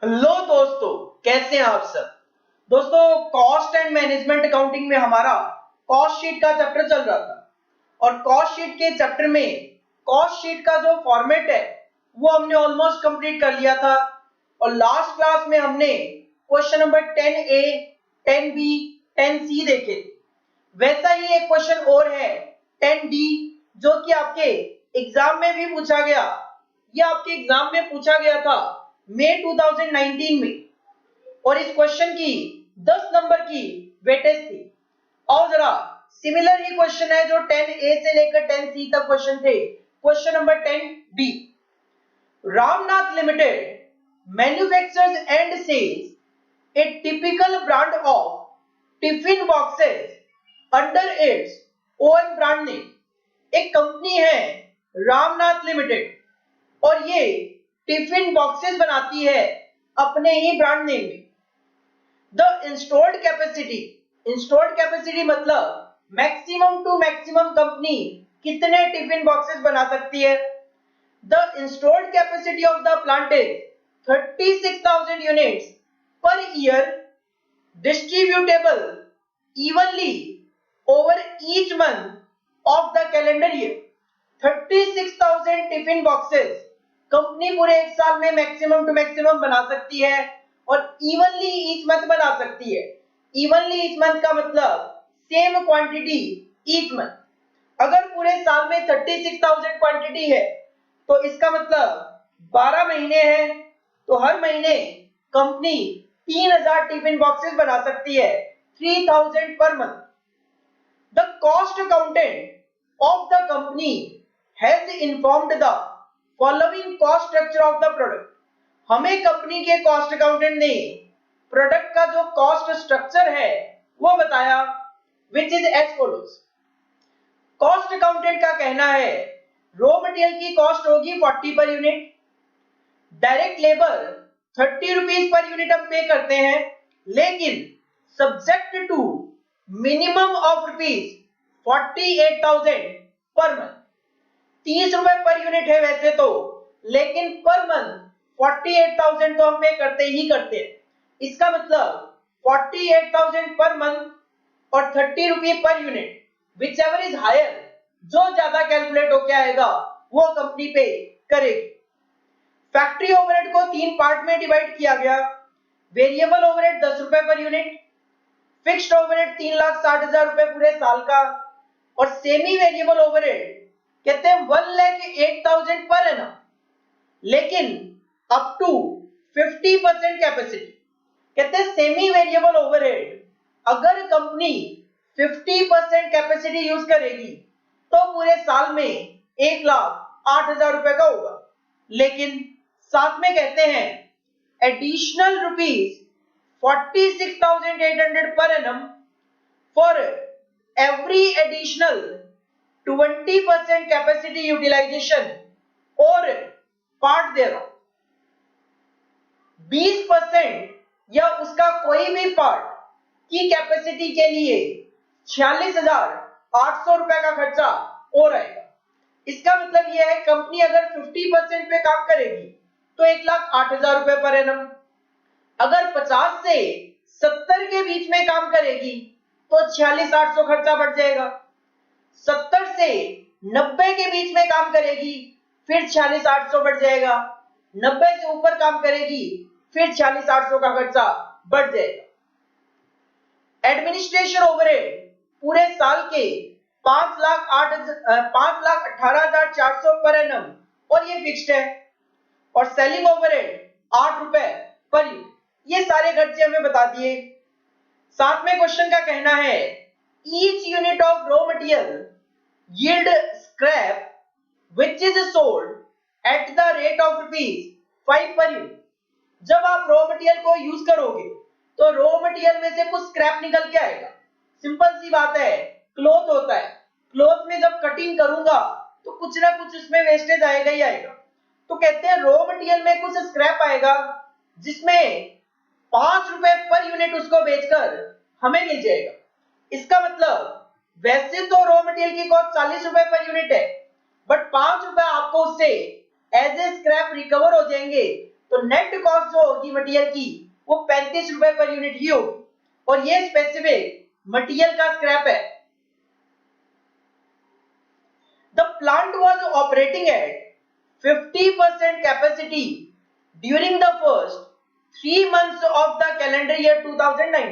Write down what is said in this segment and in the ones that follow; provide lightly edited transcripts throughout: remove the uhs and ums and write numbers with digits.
Hello दोस्तों, कैसे हैं आप सब। दोस्तों, कॉस्ट एंड मैनेजमेंट अकाउंटिंग में हमारा कॉस्ट शीट का चैप्टर चल रहा था और कॉस्ट शीट के चैप्टर में कॉस्ट शीट का जो फॉर्मेट है वो हमने ऑलमोस्ट कंप्लीट कर लिया था। और लास्ट क्लास में हमने question number 10A, 10B, 10C देखे थे। वैसा ही एक क्वेश्चन और है 10D, जो कि आपके एग्जाम में भी पूछा गया। यह आपके एग्जाम में पूछा गया था मई 2019 में और इस क्वेश्चन की 10 नंबर की वेटेज थी। और जरा सिमिलर ही क्वेश्चन है जो 10A से लेकर 10C तक क्वेश्चन थे। Question number 10B, Ramnath limited manufactures and sells a typical brand of tiffin boxes under its own brand name. एक कंपनी है रामनाथ लिमिटेड और ये टिफिन बॉक्सेस बनाती है अपने ही ब्रांड नेम में। द इंस्टॉल्ड कैपेसिटी मतलब मैक्सिमम टू मैक्सिमम कंपनी कितने टिफिन बॉक्सेस बना सकती है। The installed capacity of the plant is 36,000 units per year, distributable evenly over each month of the calendar year. 36,000 tiffin boxes company पूरे एक साल में maximum to maximum बना सकती है और इवनली ईच मंथ बना सकती है। इवनली ईच मंथ का मतलब सेम क्वांटिटी ईच मंथ। अगर पूरे साल में 36,000 क्वांटिटी है तो इसका मतलब 12 महीने हैं, तो हर महीने कंपनी 3,000 टिफिन बॉक्सेस बना सकती है, 3,000 पर month. The cost accountant of the company has informed the following cost structure of the product. हमें कंपनी के कॉस्ट अकाउंटेंट ने प्रोडक्ट का जो कॉस्ट स्ट्रक्चर है वो बताया, which is as follows. Cost accountant का कहना है रॉ मटेरियल की कॉस्ट होगी 40 per unit, direct labour 30 rupees per unit हम पे करते हैं, लेकिन subject to minimum of rupees 48,000 per month. 30 रुपए पर यूनिट है वैसे तो, लेकिन पर मंथ 48,000 तो हम पे करते ही करते हैं। इसका मतलब 48,000 पर मंथ और 30 रुपये per unit, whichever is higher, जो ज्यादा कैलकुलेट होके आएगा वो कंपनी पे करेगी। फैक्ट्री ओवरहेड को 3 पार्ट में डिवाइड किया गया। वेरिएबल ओवरहेड 10 रुपए पर यूनिट, फिक्स्ड ओवरहेड 3,60,000 रुपए पूरे साल का, और सेमी वेरिएबल ओवरहेड कहते हैं 1,08,000 पर एनम, लेकिन अप टू 50% कैपेसिटी। कहते हैं सेमी वेरिएबल ओवरहेड अगर कंपनी 50% कैपेसिटी यूज करेगी तो पूरे साल में 1,08,000 रुपए का होगा, लेकिन साथ में कहते हैं additional rupees 46,800 per annum for every additional 20% capacity utilisation or part दे रहा हूं। 20% या उसका कोई भी पार्ट की कैपेसिटी के लिए 46,800 रुपए का खर्चा और आएगा। इसका मतलब यह है कंपनी अगर 50% पे काम करेगी तो 1,08,000 रुपए पर एनम, अगर 50 से 70 के बीच में काम करेगी तो 46,800 खर्चा बढ़ जाएगा। 70 से 90 के बीच में काम करेगी फिर 46,800 बढ़ जाएगा। 90 से ऊपर काम करेगी फिर 46,800 का खर्चा बढ़ जाएगा। एडमिनिस्ट्रेशन ओवरहेड पूरे साल के 5,18,400 पर एनम और ये फिक्स्ड है, और सेलिंग ओवरहेड 8 रुपए पर यूनिट। ये सारे खर्चे हमें बता दिए। साथ में क्वेश्चन का कहना है each unit of raw material yield scrap which is sold at the rate of ₹5 per unit। जब आप रॉ मटेरियल को यूज करोगे तो रॉ मटेरियल में से कुछ स्क्रैप निकल के आएगा। सिंपल सी बात है, क्लॉथ होता है, क्लॉथ में जब कटिंग करूंगा तो कुछ ना कुछ उसमें वेस्टेज आएगा ही आएगा। तो कहते हैं रॉ मटेरियल में कुछ स्क्रैप आएगा जिसमें 5 रुपए पर यूनिट उसको बेचकर हमें मिल जाएगा। इसका मतलब वैसे तो रॉ मटेरियल की कॉस्ट 40 रुपए पर यूनिट है, बट 5 रुपए आपको उससे एज ए स्क्रैप रिकवर हो जाएंगे, तो नेट कॉस्ट जो होगी मटेरियल की वो 35 रुपए पर यूनिट ही होगी, और ये स्पेसिफिक मटेरियल का स्क्रैप है। The plant was operating eight 50% capacity during the first 3 months of the calendar year 2019।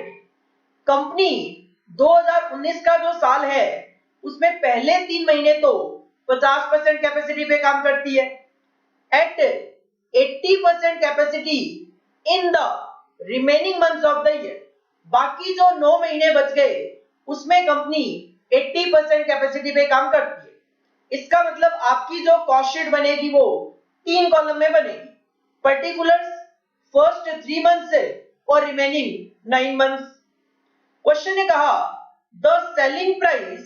Company 2019 का जो साल है उसमें पहले 3 महीने तो 50% कैपेसिटी पे काम करती है, at 80% capacity in the remaining months of the year. बाकी जो 9 महीने बच गए उसमें कंपनी 80% कैपेसिटी पे काम करती है। इसका मतलब आपकी जो कॉस्ट शीट बनेगी वो 3 कॉलम में बनेगी, पर्टिकुलर्स, फर्स्ट 3 मंथ्स और रिमेनिंग 9 मंथ्स। क्वेश्चन ने कहा the selling price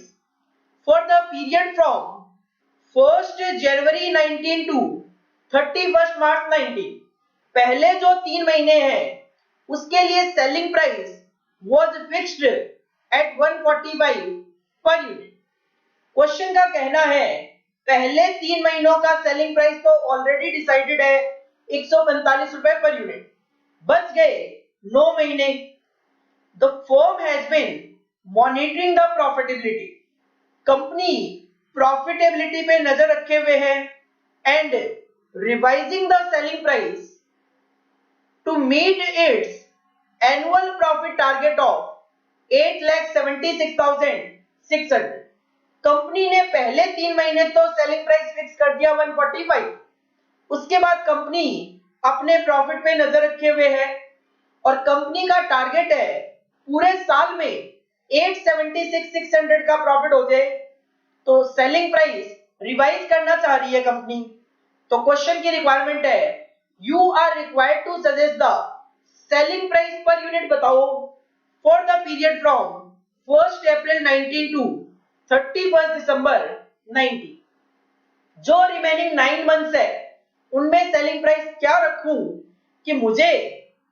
for the period from 1st January 19 to 31st March 19, पहले जो 3 महीने हैं उसके लिए selling price was fixed at 145 per unit. Question का कहना है पहले 3 महीनों का सेलिंग प्राइस तो ऑलरेडी डिसाइडेड है 145 रुपए पर यूनिट, बच गए 9 महीने। The firm has been monitoring the profitability. कंपनी प्रॉफिटेबिलिटी पे नजर रखे हुए है and revising the selling price to meet its annual profit target of 8,76,600। कंपनी ने पहले 3 महीने तो सेलिंग प्राइस फिक्स कर दिया 145, उसके बाद कंपनी अपने प्रॉफिट पे नजर रखे हुए है और कंपनी का टारगेट है पूरे साल में 876,600 का प्रॉफिट हो जाए, तो सेलिंग प्राइस रिवाइज करना चाह रही है कंपनी। तो क्वेश्चन की रिक्वायरमेंट है you are required to suggest the selling price per unit बताओ for the period from 1st April 19 to 31st December 19। जो रिमेनिंग 9 मंथ्स है उनमें सेलिंग प्राइस क्या रखूं कि मुझे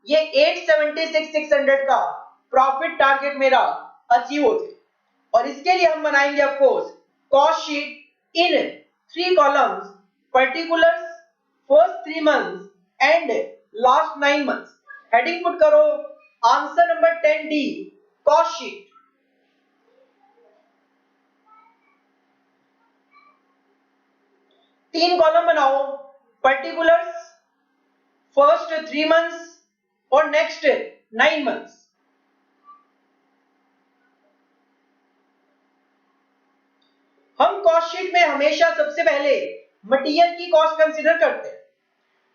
ये 876,600 का प्रॉफिट टारगेट मेरा अचीव हो जाए। और इसके लिए हम बनाएंगे of course cost sheet in 3 columns, particulars, first 3 months and last 9 months. Heading put करो answer number 10D cost sheet. तीन कॉलम बनाओ, पर्टिकुलर्स, फर्स्ट 3 मंथ्स और नेक्स्ट 9 मंथ्स। हम कॉस्ट शीट में हमेशा सबसे पहले मटेरियल की कॉस्ट कंसीडर करते हैं।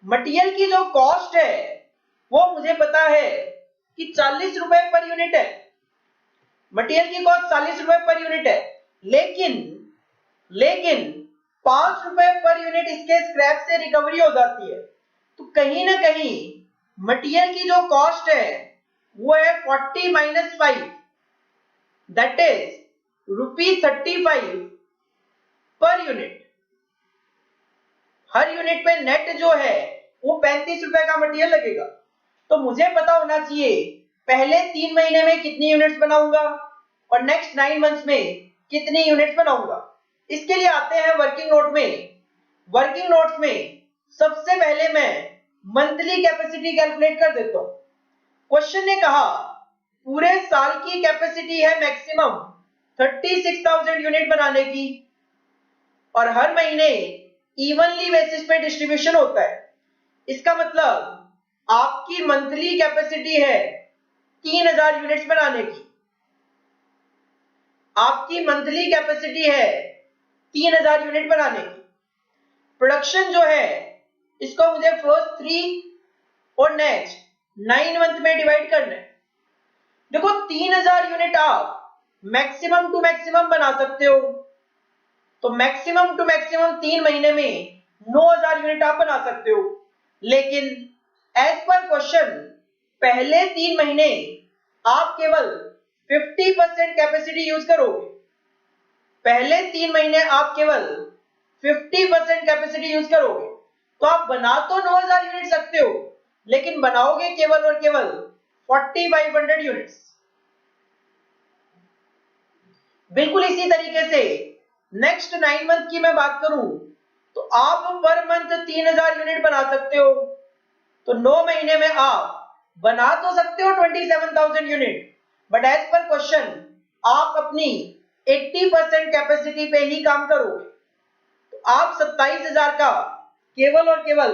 मटेरियल की जो कॉस्ट है वो मुझे पता है कि 40 रुपए पर यूनिट है। मटेरियल की कॉस्ट 40 रुपए पर यूनिट है, लेकिन 5 रुपए पर यूनिट इसके स्क्रैप से रिकवरी हो जाती है। तो कहीं ना कहीं मटेरियल की जो कॉस्ट है वो है 40 - 5, that is ₹35 per unit. Her unit पे नेट जो है वो 35 रुपए का मटेरियल लगेगा। तो मुझे पता होना चाहिए पहले 3 महीने में कितनी यूनिट्स बनाऊंगा और नेक्स्ट 9 मंथ्स में कितनी यूनिट्स बनाऊंगा। इसके लिए आते हैं वर्किंग नोट में। वर्किंग नोट्स में सबसे पहले मैं मंथली कैपेसिटी कैलकुलेट कर देता हूं। क्वेश्चन ने कहा पूरे साल की कैपेसिटी है मैक्सिमम 36,000 यूनिट बनाने की और हर महीने इवनली बेसिस पे डिस्ट्रीब्यूशन होता है। इसका मतलब आपकी मंथली कैपेसिटी है 3,000 यूनिट्स बनाने की। आपकी मंथली कैपेसिटी है 3,000 यूनिट बनाने की। प्रोडक्शन जो है इसको मुझे फर्स्ट 3 और नेक्स्ट 9 मंथ में डिवाइड करना है। देखो 3,000 यूनिट आप मैक्सिमम टू मैक्सिमम बना सकते हो, तो मैक्सिमम टू मैक्सिमम 3 महीने में 9,000 यूनिट आप बना सकते हो। लेकिन एज पर क्वेश्चन पहले 3 महीने आप केवल 50% कैपेसिटी यूज करोगे। पहले 3 महीने आप केवल 50% कैपेसिटी यूज करोगे, तो आप बना तो 9,000 यूनिट सकते हो, लेकिन बनाओगे केवल और केवल 4,500 यूनिट्स। बिल्कुल इसी तरीके से नेक्स्ट 9 मंथ की मैं बात करूं तो आप पर मंथ 3,000 यूनिट बना सकते हो, तो 9 महीने में आप बना तो सकते हो 27,000 unit, but as per question आप अपनी 80% कैपेसिटी पे ही काम करो, तो आप 27,000 का केवल और केवल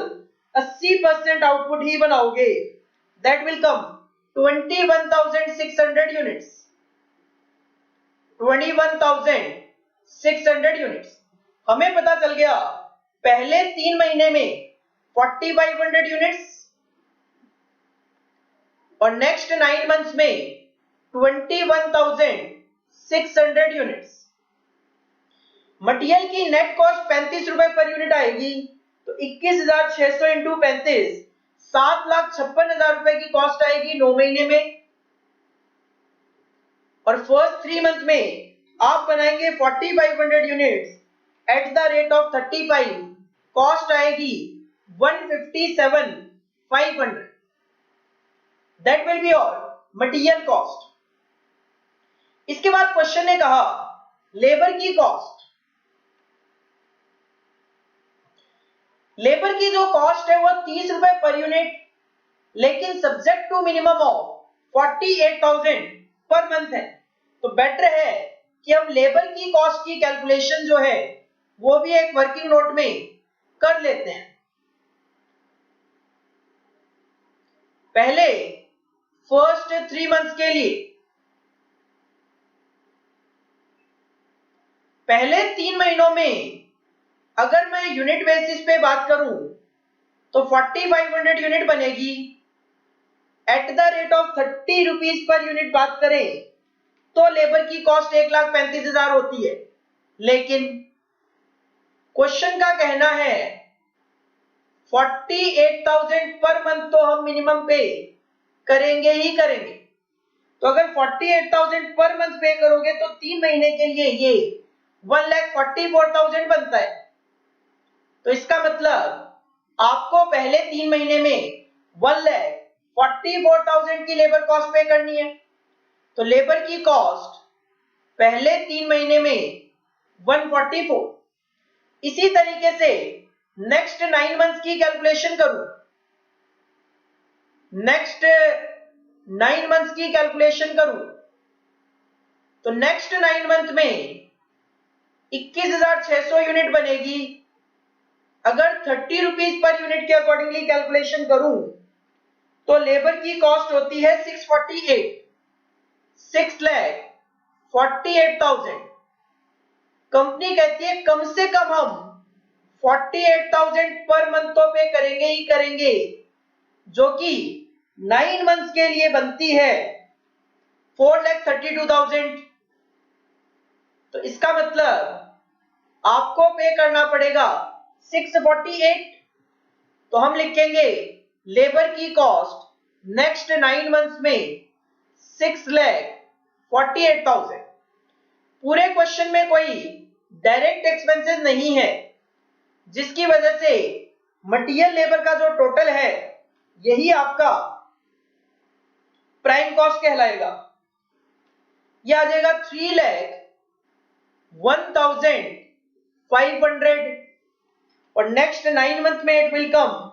80% आउटपुट ही बनाओगे। That will come 21,600 units. 21,600 units. हमें पता चल गया पहले 3 महीने में 4,500 यूनिट्स और नेक्स्ट 9 मंथ्स में 21,600 यूनिट्स। मटेरियल की नेट कॉस्ट 35 रुपए पर यूनिट आएगी, तो 21,600 इंटू 35 7,56,000 रुपए की कॉस्ट आएगी 9 महीने में। और फर्स्ट 3 मंथ में आप बनाएंगे 4,500 units at the rate of 35, cost आएगी 157,500। That will be your material cost. इसके बाद क्वेश्चन ने कहा लेबर की कॉस्ट। लेबर की जो कॉस्ट है वो 30 रुपए पर यूनिट, लेकिन subject to minimum of 48,000 per month है। तो बेटर है कि हम लेबर की कॉस्ट की कैलकुलेशन जो है वो भी एक वर्किंग नोट में कर लेते हैं। पहले फर्स्ट 3 मंथ्स के लिए, पहले 3 महीनों में अगर मैं यूनिट बेसिस पे बात करूं तो 4,500 यूनिट बनेगी eight the rate of 30 rupees per unit बात करें तो लेबर की कॉस्ट 1,35,000 होती है। लेकिन क्वेश्चन का कहना है 48,000 पर मंथ तो हम मिनिमम पे करेंगे ही करेंगे। तो अगर 48,000 पर मंथ पे करोगे तो 3 महीने के लिए ये 1,44,000 बनता है। तो इसका मतलब आपको पहले 3 महीने में 1,44,000 की लेबर कॉस्ट पे करनी है। तो लेबर की कॉस्ट पहले 3 महीने में 144। इसी तरीके से नेक्स्ट 9 मंथ्स की कैलकुलेशन करूं, नेक्स्ट 9 मंथ्स की कैलकुलेशन करूं तो नेक्स्ट 9 मंथ में 21,600 यूनिट बनेगी। अगर 30 रुपीज पर यूनिट के अकॉर्डिंगली कैलकुलेशन करूं तो लेबर की कॉस्ट होती है 648, 6,48,000। कंपनी कहती है कम से कम हम 48,000 पर मंथ तो पे करेंगे ही करेंगे, जो कि 9 मंथ्स के लिए बनती है 4,32,000। तो इसका मतलब आपको पे करना पड़ेगा 648। तो हम लिखेंगे लेबर की कॉस्ट नेक्स्ट 9 मंथ्स में 6,48,000। पूरे क्वेश्चन में कोई डायरेक्ट एक्सपेंसेस नहीं है, जिसकी वजह से मटेरियल लेबर का जो टोटल है यही आपका प्राइम कॉस्ट कहलाएगा। यह आ जाएगा 3,01,500 और नेक्स्ट 9 मंथ में इट विल कम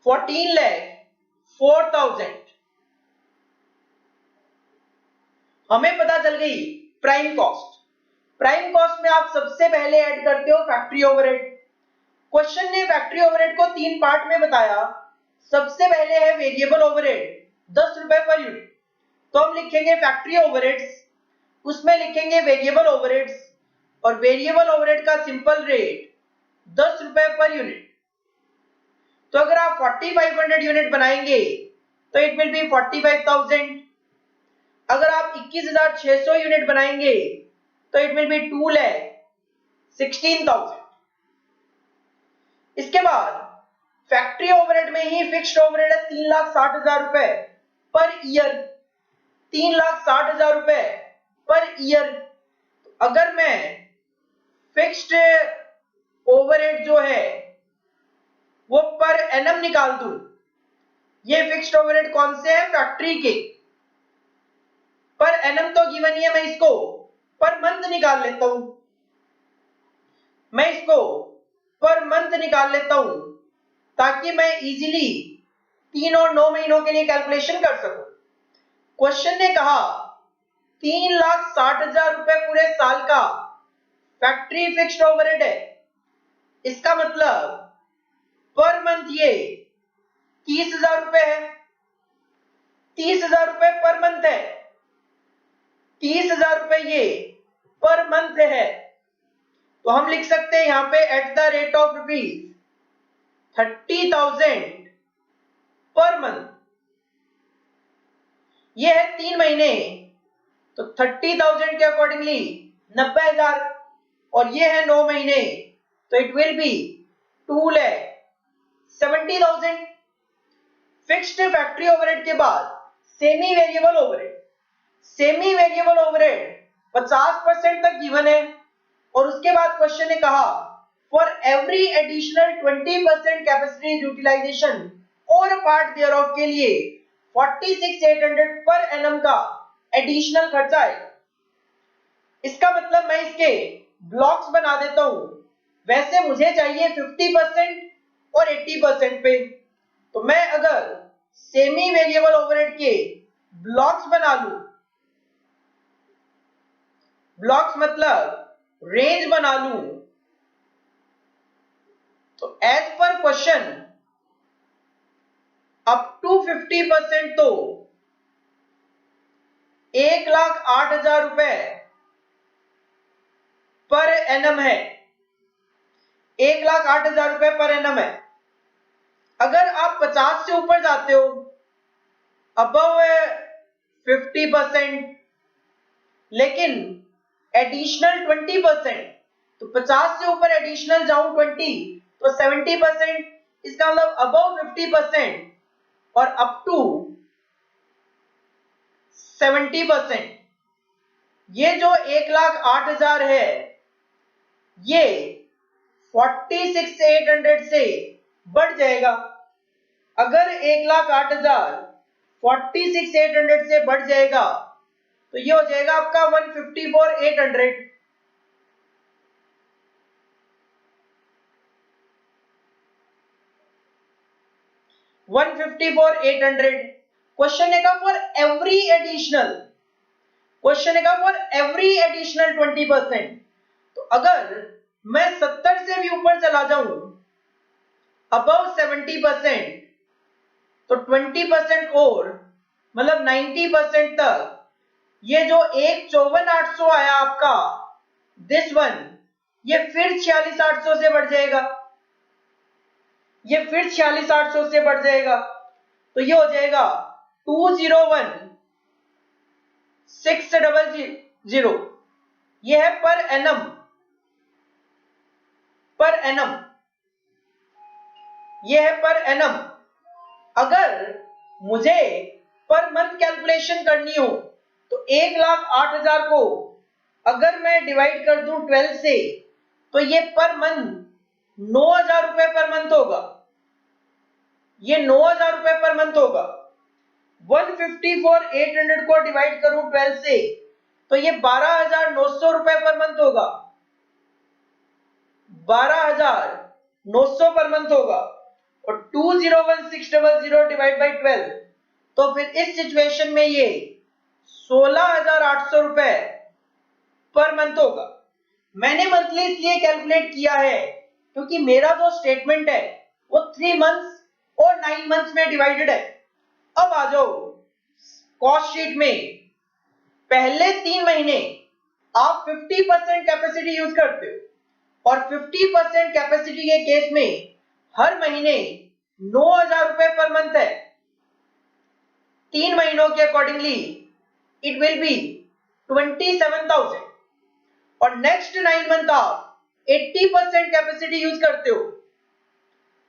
14,04,000। हमें पता चल गई प्राइम कॉस्ट। प्राइम कॉस्ट में आप सबसे पहले ऐड करते हो फैक्ट्री ओवरहेड। क्वेश्चन ने फैक्ट्री ओवरहेड को 3 पार्ट में बताया। सबसे पहले है वेरिएबल ओवरहेड 10 रुपए पर यूनिट, तो हम लिखेंगे फैक्ट्री ओवरहेड्स, उसमें लिखेंगे वेरिएबल ओवरहेड्स और वेरिएबल ओवरहेड का सिंपल रेट 10 रुपए पर यूनिट। तो अगर आप 4,500 यूनिट बनाएंगे तो इट विल बी 45,000। अगर आप 21,600 यूनिट बनाएंगे तो इट विल बी 2,16,000। इसके बाद फैक्ट्री ओवरहेड में ही फिक्स्ड ओवरहेड है 3,60,000 रुपए पर ईयर, 3,60,000 रुपए पर ईयर। अगर मैं फिक्स्ड ओवरहेड जो है वो पर एनम निकाल दूं, ये फिक्स्ड ओवरहेड कौन से हैं? फैक्ट्री के। पर एनम तो गिवन ही है, मैं इसको पर मंथ निकाल लेता हूं, मैं इसको पर मंथ निकाल लेता हूं। ताकि मैं इजीली 3 और 9 महीनों के लिए कैलकुलेशन कर सकूं। क्वेश्चन ने कहा 3,60,000 रुपए पूरे साल का फैक्ट्री फिक्स्ड ओवरहेड है। इसका मतलब पर मंथ ये 30,000 रुपए है। 30,000 रुपए पर मंथ है। 30,000 रुपए ये पर मंथ है। तो हम लिख सकते हैं यहां पे eight the rate of ₹30,000 per month. ये है 3 महीने, तो 30,000 के अकॉर्डिंगली 90,000, और ये है 9 महीने, तो it will be 2,70,000। Fixed factory overhead के बाद semi variable overhead. Semi variable overhead 50% तक गिवन है, और उसके बाद क्वेश्चन ने कहा for every additional 20% capacity utilisation or part thereof के लिए 46,800 पर एनम का एडिशनल खर्चा आएगा। इसका मतलब मैं इसके ब्लॉक्स बना देता हूं। वैसे मुझे चाहिए 50% और 80% पे, तो मैं अगर सेमी वेरिएबल ओवरहेड के ब्लॉक्स बना लूं, ब्लॉक्स मतलब रेंज बना लूं, तो as per question up to 50% तो 1,08,000 रुपए पर एनम है। 1,08,000 रुपए पर एनम है। अगर आप 50 से ऊपर जाते हो, अबव 50%, लेकिन एडिशनल 20%, तो 50 से ऊपर एडिशनल जाऊं 20, तो 70%। इसका मतलब अबव 50% और अप टू 70%। ये जो 1,08,000 है, ये 46,800 से बढ़ जाएगा। अगर 1,08,000 46,800 से बढ़ जाएगा, तो ये हो जाएगा आपका 154,800। 154,800। क्वेश्चन है फॉर एवरी एडिशनल, क्वेश्चन है फॉर एवरी एडिशनल 20%। तो अगर मैं 70 से भी ऊपर चला जाऊं, अबव 70%, तो 20% और मतलब 90% तक, ये जो 154,800 आया आपका, दिस वन, ये फिर 46,800 से बढ़ जाएगा। ये फिर 46,800 से बढ़ जाएगा, तो ये हो जाएगा 201,600। ये है पर एनम, पर एनम, ये है पर एनम। अगर मुझे पर मंथ कैलकुलेशन करनी हो, तो 1,08,000 को अगर मैं डिवाइड कर दूं 12 से, तो ये पर मंथ 9,000 रुपए पर मंथ होगा। ये 9,000 रुपए पर मंथ होगा। 154,800 को डिवाइड करूं 12 से, तो ये 12,900 रुपए पर मंथ होगा। 12,900 पर मंथ होगा। और 201,600 डिवाइड बाई 12, तो फिर इस सिचुएशन में ये 16,800 रुपए पर मंथ होगा। मैंने मंथली इसलिए कैलकुलेट किया है क्योंकि मेरा जो स्टेटमेंट है वो 3 मंथ्स और 9 मंथ्स में डिवाइडेड है। अब आ जाओ कॉस्ट शीट में, पहले 3 महीने आप 50% कैपेसिटी यूज करते हो, और 50% कैपेसिटी के केस में हर महीने 9,000 रुपए पर मंथ है। 3 महीनों के अकॉर्डिंगली इट विल बी 27,000, और नेक्स्ट 9 मंथ आप 80% कैपेसिटी यूज करते हो,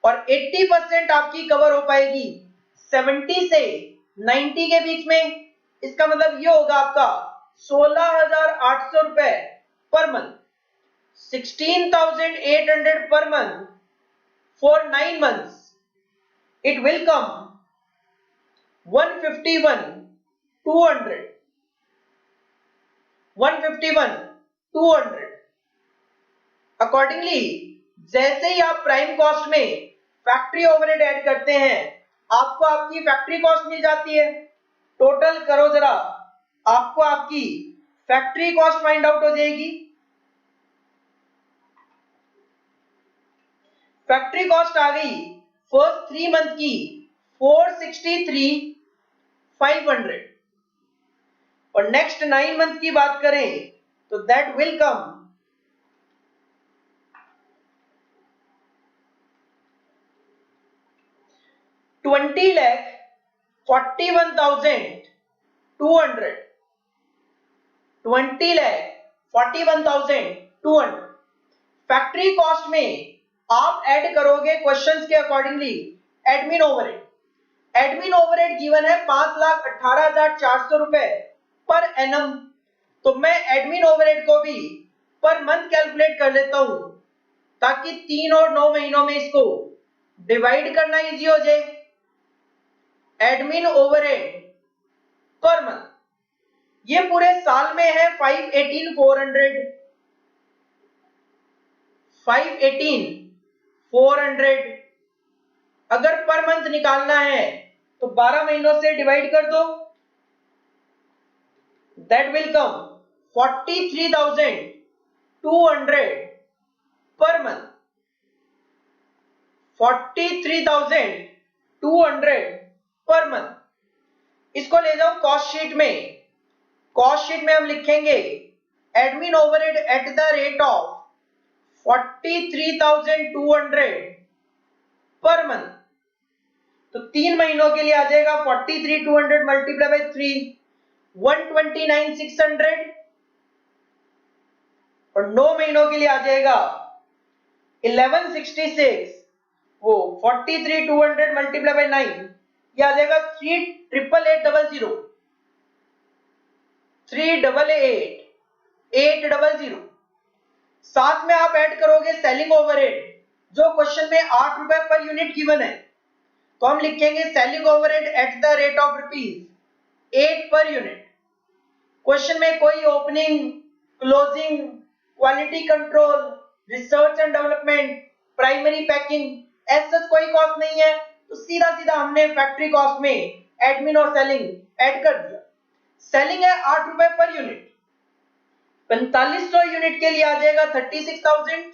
और 80% आपकी कवर हो पाएगी 70 से 90 के बीच में। इसका मतलब ये होगा आपका 16,800 रुपए per month, 16,800 per month for 9 months. It will come 151,200. 151,200. Accordingly, जैसे ही आप प्राइम कॉस्ट में फैक्ट्री ओवरहेड ऐड करते हैं, आपको आपकी फैक्ट्री कॉस्ट मिल जाती है। टोटल करो जरा, आपको आपकी फैक्ट्री कॉस्ट फाइंड आउट हो जाएगी। फैक्ट्री कॉस्ट आ गई फर्स्ट 3 मंथ की 463,500 और नेक्स्ट 9 मंथ की बात करें तो that will come 20,41,200 20,41,200। Factory cost में आप ऐड करोगे क्वेश्चंस के accordingly admin overhead. Admin overhead given है 5,18,400 रुपए पर एनम, तो मैं एडमिन ओवरहेड को भी पर मंथ कैलकुलेट कर लेता हूं ताकि 3 और 9 महीनों में इसको डिवाइड करना इजी हो जाए। एडमिन ओवरहेड पर मंथ ये पूरे साल में है 518,400। अगर पर मंथ निकालना है तो 12 महीनों से डिवाइड कर दो, that will come 43,200 per month. 43,200 per month. इसको ले जाओ कॉस्ट शीट में। कॉस्ट शीट में हम लिखेंगे admin overhead eight the rate of 43,200 per month. तो 3 महीनों के लिए आ जाएगा 43,200 मल्टीप्लाई बाय 3 129,600 और 9 महीनों के लिए आ जाएगा 1166। वो 43,200 मल्टीप्लाई बाय 9 ये आ जाएगा 3,888,000 3,888,800। साथ में आप ऐड करोगे सेलिंग ओवरहेड जो क्वेश्चन में 8 रुपए पर यूनिट गिवन है, तो हम लिखेंगे selling overhead eight the rate of ₹8 per unit. Question में कोई opening, closing, quality control, research and development, primary packing ऐसा कोई कॉस्ट नहीं है, तो सीधा सीधा हमने फैक्ट्री कॉस्ट में एडमिन और सेलिंग ऐड कर दिया। सेलिंग है 8 रुपए पर यूनिट, 4500 यूनिट के लिए आ जाएगा 36,000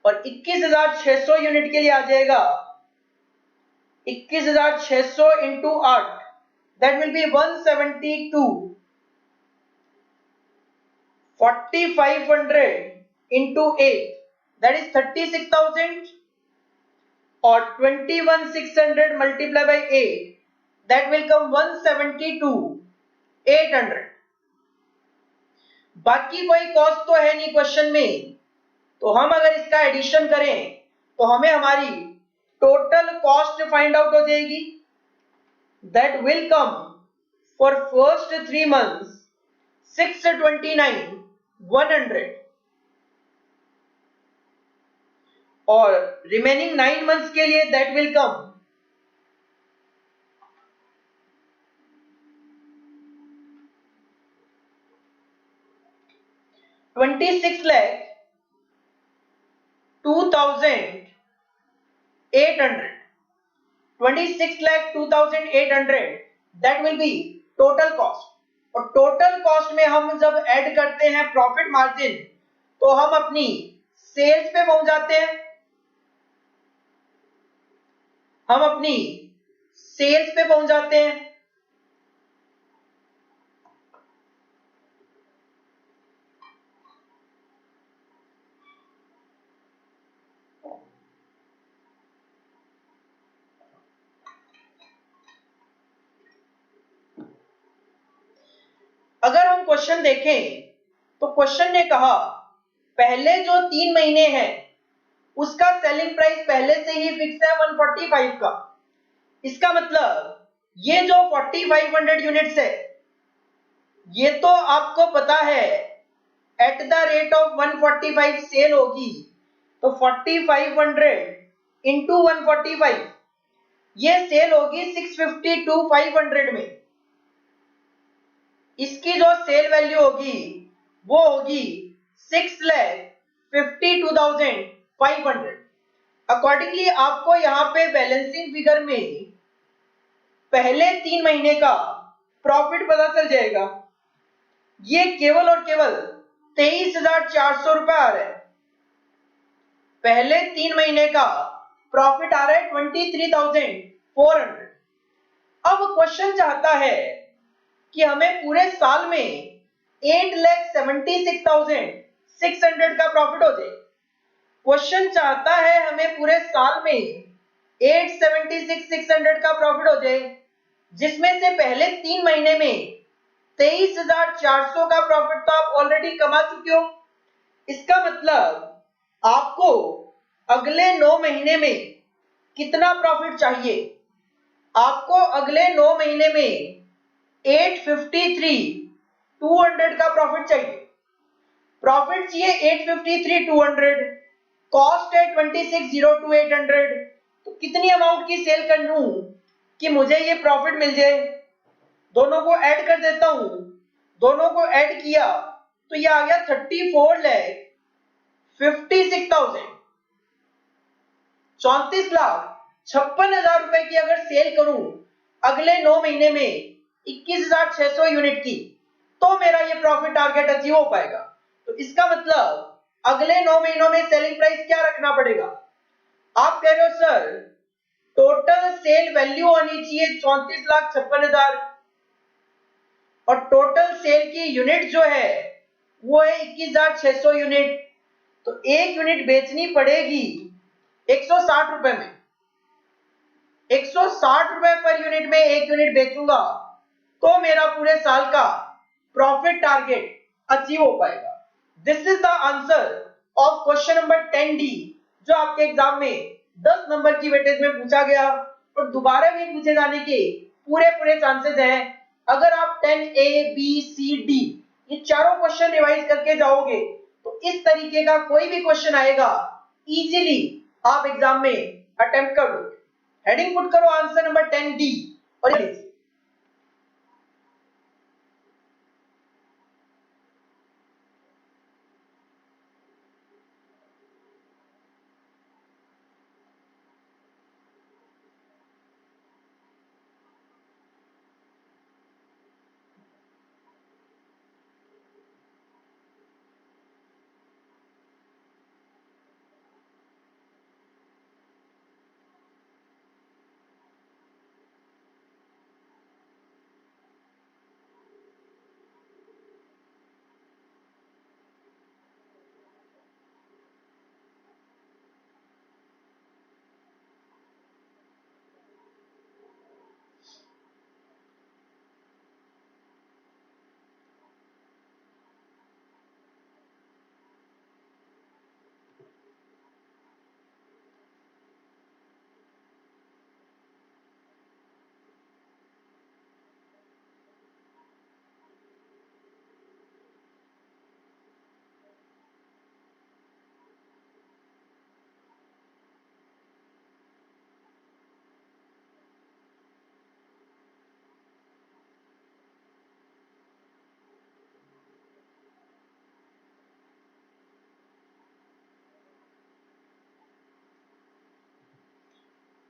और 21,600 यूनिट के लिए आ जाएगा 21,600 into 8 that will be 172। 4,500 into 8 that is 36,000 और 21,600 multiply by 8 that will come 172,800। बाकी कोई कॉस्ट तो है नहीं क्वेश्चन में, तो हम अगर इसका एडिशन करें तो हमें हमारी टोटल कॉस्ट फाइंड आउट हो जाएगी। That will come for first 3 months 629,100 और रिमेनिंग 9 मंथ्स के लिए that will come 26,02,800 26,02,800 that will be total cost. और टोटल कॉस्ट में हम जब ऐड करते हैं प्रॉफिट मार्जिन तो हम अपनी सेल्स पे पहुंच जाते हैं। हम अपनी सेल्स पे पहुंच जाते हैं। अगर हम क्वेश्चन देखें तो क्वेश्चन ने कहा पहले जो 3 महीने हैं उसका सेलिंग प्राइस पहले से ही फिक्स है 145 का। इसका मतलब ये जो 4500 यूनिट्स है ये तो आपको पता है at the rate of 145 sale होगी, तो 4500 इंटू 145 ये सेल होगी 652,500 में। इसकी जो सेल वैल्यू होगी वो होगी 6,52,500। अकॉर्डिंगली आपको यहाँ पे बैलेंसिंग फिगर में पहले 3 महीने का प्रॉफिट पता चल जाएगा। ये केवल और केवल 23,400 रुपए आ रहा है। पहले 3 महीने का प्रॉफिट आ रहा है 23,400। अब क्वेश्चन चाहता है कि हमें पूरे साल में 8,76,600 का प्रॉफिट हो जाए। क्वेश्चन चाहता है हमें पूरे साल में 8,76,600 का प्रॉफिट हो जाए, जिसमें से पहले 3 महीने में 23,400 का प्रॉफिट तो आप ऑलरेडी कमा चुके हो। इसका मतलब आपको अगले 9 महीने में कितना प्रॉफिट चाहिए? आपको अगले 9 महीने में 853,200 का प्रॉफिट चाहिए। प्रॉफिट चाहिए 853,200, कॉस्ट है 26,02,800। तो कितनी अमाउंट की सेल कर लूं कि मुझे ये प्रॉफिट मिल जाए? दोनों को ऐड कर देता हूं। दोनों को ऐड किया तो ये आ गया 34,56,000। 34,56,000 रुपए की अगर सेल करूं अगले 9 महीने में 21,600 यूनिट की, तो मेरा ये प्रॉफिट टारगेट अचीव हो पाएगा। तो इसका मतलब अगले 9 महीनों में सेलिंग प्राइस क्या रखना पड़ेगा? आप कह रहे हो सर टोटल सेल वैल्यू होनी चाहिए 34,56,000 और टोटल सेल की यूनिट जो है वो है 21,600 यूनिट। तो एक यूनिट बेचनी पड़ेगी 160 रुपए में। 160 रुपए पर यूनिट में एक यूनिट बेचूंगा तो मेरा पूरे साल का प्रॉफिट टारगेट अचीव हो पाएगा। This is the answer of question number 10D, जो आपके एग्जाम में 10 नंबर की वेटेज में पूछा गया और दोबारा भी पूछे जाने के पूरे चांसेस हैं। अगर आप 10A, B, C, D ये चारों क्वेश्चन रिवाइज करके जाओगे तो इस तरीके का कोई भी क्वेश्चन आएगा इजीली आप एग्जाम में अटेम्प्ट कर लोगे। हेडिंग पुट करो आंसर नंबर 10D और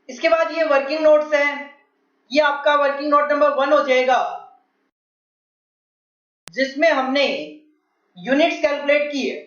इसके बाद ये वर्किंग नोट्स है। ये आपका वर्किंग नोट नंबर 1 हो जाएगा, जिसमें हमने यूनिट्स कैलकुलेट की है।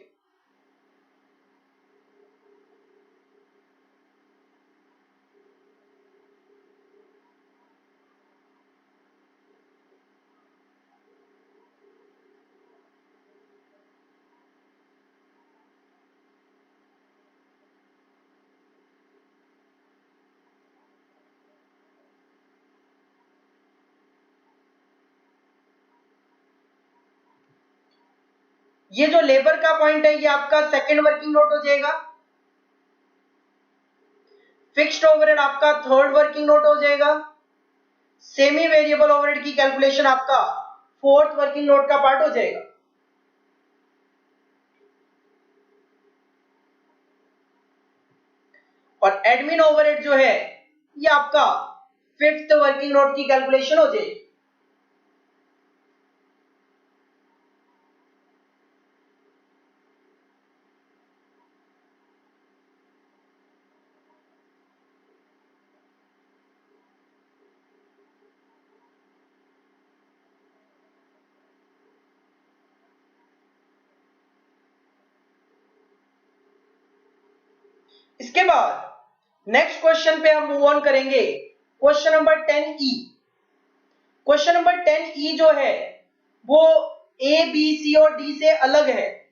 ये जो लेबर का पॉइंट है ये आपका सेकंड वर्किंग नोट हो जाएगा। फिक्स्ड ओवरहेड आपका थर्ड वर्किंग नोट हो जाएगा। सेमी वेरिएबल ओवरहेड की कैलकुलेशन आपका फोर्थ वर्किंग नोट का पार्ट हो जाएगा। और एडमिन ओवरहेड जो है ये आपका फिफ्थ वर्किंग नोट की कैलकुलेशन हो जाएगी। इसके बाद नेक्स्ट क्वेश्चन पे हम मूव ऑन करेंगे। Question number 10E। Question number 10E जो है वो ए बी सी और डी से अलग है,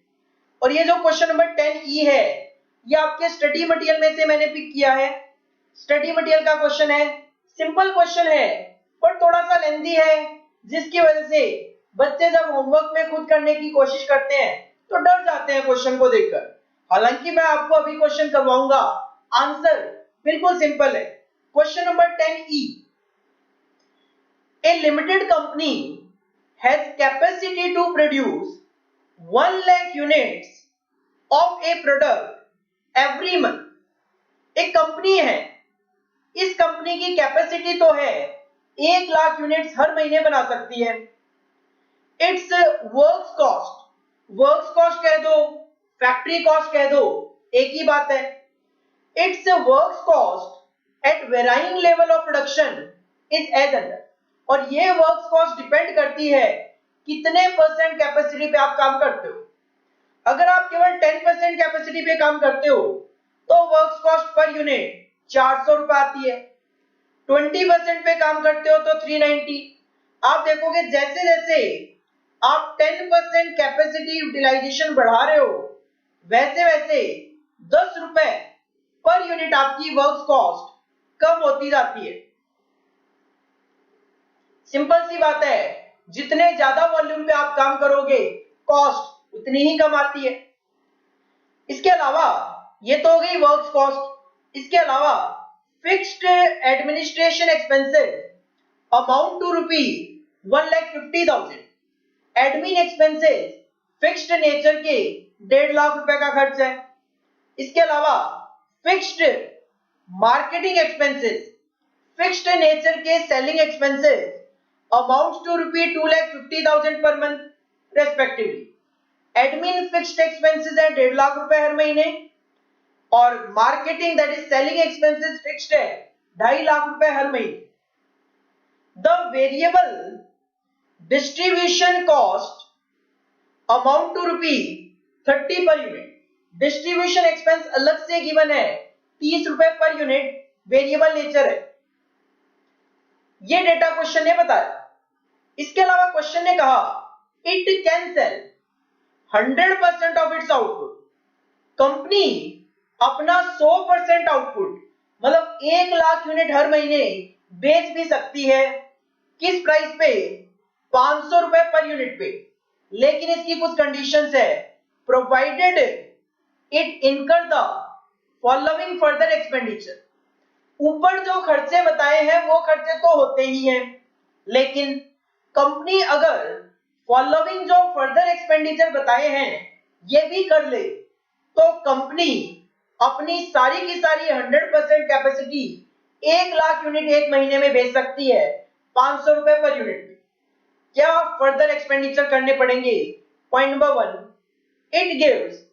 और ये जो क्वेश्चन नंबर 10E है ये आपके स्टडी मटेरियल में से मैंने पिक किया है। स्टडी मटेरियल का क्वेश्चन है, सिंपल क्वेश्चन है पर थोड़ा सा लेंथी है, जिसकी वजह से बच्चे जब होमवर्क में खुद करने की कोशिश करते हैं तो डर जाते हैं क्वेश्चन को देखकर। हालांकि मैं आपको अभी क्वेश्चन करवाऊंगा, आंसर बिल्कुल सिंपल है। Question number 10E। A limited company has capacity to produce 1 lakh units of a product every month. एक कंपनी है, इस कंपनी की कैपेसिटी तो है 1 लाख यूनिट्स हर महीने बना सकती है। इट्स वर्क्स कॉस्ट कह दो, फैक्ट्री कॉस्ट कह दो, एक ही बात है। Its works cost at varying level of production is as under. और ये वर्क्स कॉस्ट डिपेंड करती है कितने परसेंट कैपेसिटी पे आप काम करते हो। अगर आप केवल 10% कैपेसिटी पे काम करते हो तो वर्क्स कॉस्ट पर यूनिट 400 रुपए आती है। 20% पे काम करते हो तो 390। आप देखोगे जैसे जैसे आप 10% कैपेसिटी यूटिलाइजेशन बढ़ा रहे हो, वैसे वैसे 10 रुपए पर यूनिट आपकी वर्क्स कॉस्ट कम होती जाती है। सिंपल सी बात है, जितने ज्यादा वॉल्यूम पे आप काम करोगे कॉस्ट उतनी ही कम आती है। इसके अलावा ये तो हो गई वर्क्स कॉस्ट। इसके अलावा fixed administration expenses amount to ₹1,50,000। Admin expenses fixed nature के 1.5 लाख रुपए का खर्च है। इसके अलावा fixed marketing expenses, fixed nature के selling expenses amount to ₹2,50,000 per month respectively. Admin fixed expenses है 1.5 लाख रुपए हर महीने, और marketing that is selling expenses fixed है 2.5 लाख रुपए हर महीने। The variable distribution cost amount to ₹30 per unit. Distribution expense अलग से गिवन है 30 रुपए पर यूनिट, वेरिएबल नेचर है। ये डेटा क्वेश्चन ने बताया। इसके अलावा क्वेश्चन ने कहा it can sell 100% of its output. Company अपना 100% आउटपुट मतलब 1 लाख यूनिट हर महीने बेच भी सकती है। किस प्राइस पे? 500 रुपए पर यूनिट पे। लेकिन इसकी कुछ कंडीशंस है। प्रोवाइडेड इट इनकर द फॉलोइंग फर्दर एक्सपेंडिचर। ऊपर जो खर्चे बताए हैं वो खर्चे तो होते ही हैं, लेकिन कंपनी अगर फॉलोइंग जो फर्दर एक्सपेंडिचर बताए हैं ये भी कर ले तो कंपनी अपनी सारी की सारी 100% कैपेसिटी 1 लाख यूनिट एक महीने में बेच सकती है 500 रुपए पर यूनिट। क्या फर्दर एक्सपेंडिचर करने पड़ेंगे? Point number 1, it gives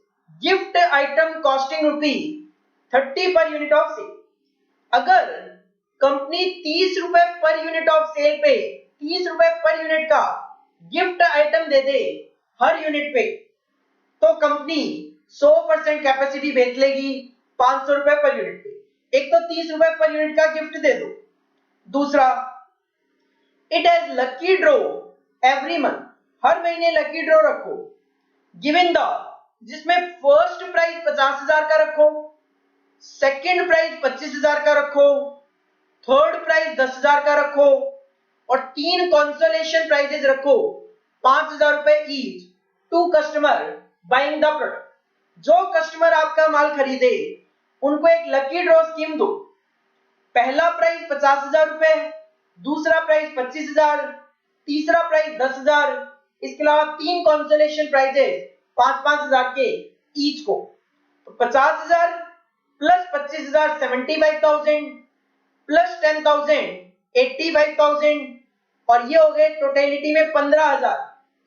gift item costing ₹30 per unit of sale. अगर कंपनी 30 रुपए पर यूनिट ऑफ सेल पे 30 रुपए पर यूनिट का गिफ्ट आइटम दे दे हर यूनिट पे, तो कंपनी 100% कैपेसिटी बेच लेगी 500 रुपए पर यूनिट पे। एक तो 30 रुपए पर यूनिट का गिफ्ट दे दो। दूसरा, it has lucky draw every month. हर महीने लकी ड्रॉ रखो। गिवन द, जिसमें फर्स्ट प्राइज 50,000 का रखो, सेकंड प्राइज 25,000 का रखो, थर्ड प्राइज 10,000 का रखो, और 3 कंसोलेशन प्राइजेस रखो 5,000 रुपए each to customer buying the product. जो कस्टमर आपका माल खरीदे उनको एक लकी ड्रॉ स्कीम दो। पहला प्राइज 50,000 रुपए, दूसरा प्राइज 25,000, तीसरा प्राइज 10,000। इसके अलावा 3 कंसोलेशन प्राइजेस 5,000 के ईच को। तो 50,000 प्लस 25,000 75,000 प्लस 10,000 85,000, और ये हो गए टोटलिटी में 15,000।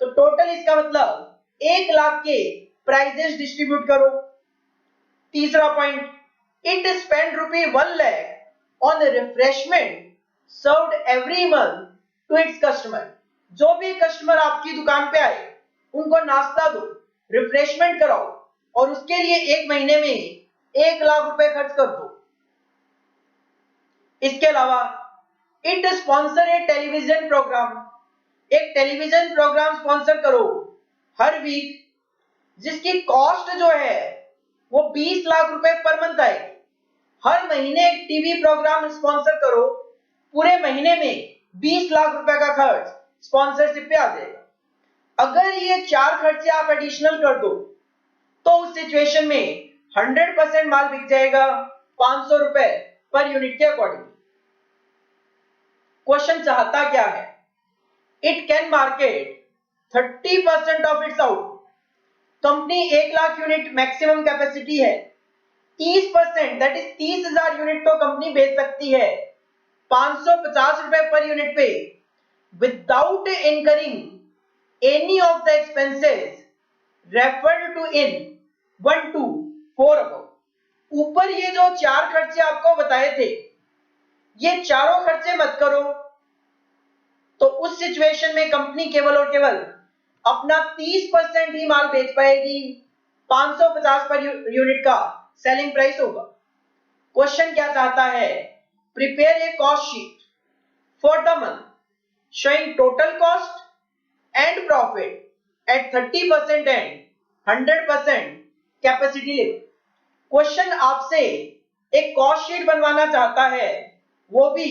तो टोटल इसका मतलब 1 लाख के प्राइजेस डिस्ट्रीब्यूट करो। तीसरा point, it spend ₹1 lakh on refreshment served every month to its customer. जो भी कस्टमर आपकी दुकान पे आए उनको नाश्ता दो, रिफ्रेशमेंट कराओ, और उसके लिए एक महीने में 1 लाख रुपए खर्च कर दो। इसके अलावा it sponsor a television programme, एक टेलीविजन प्रोग्राम स्पॉन्सर करो हर वीक, जिसकी कॉस्ट जो है वो 20 लाख रुपए पर मंथ आएगी। हर महीने एक टीवी प्रोग्राम स्पॉन्सर करो, पूरे महीने में 20 लाख रुपए का खर्च स्पॉन्सरशिप पे आ जाएगा। अगर ये 4 खर्चे आप एडिशनल कर दो तो उस सिचुएशन में 100% माल बिक जाएगा 500 रुपए पर यूनिट के अकॉर्डिंग। क्वेश्चन चाहता क्या है? It can market 30% of its output. Company 1 lakh unit maximum capacity है, 30% दैट इज 30,000 यूनिट तो कंपनी बेच सकती है 550 रुपए पर यूनिट पे, without incurring any of the expenses referred to in 1 to 4 above. ऊपर ये जो 4 खर्चे आपको बताए थे, ये चारों खर्चे मत करो, तो उस सिचुएशन में कंपनी केवल और केवल अपना 30% ही माल बेच पाएगी, 550 पर यूनिट का सेलिंग प्राइस होगा। क्वेश्चन क्या चाहता है? Prepare a cost sheet for the month showing total cost and profit at 30% and 100% capacity level. Question आपसे एक कॉस्ट शीट बनवाना चाहता है, वो भी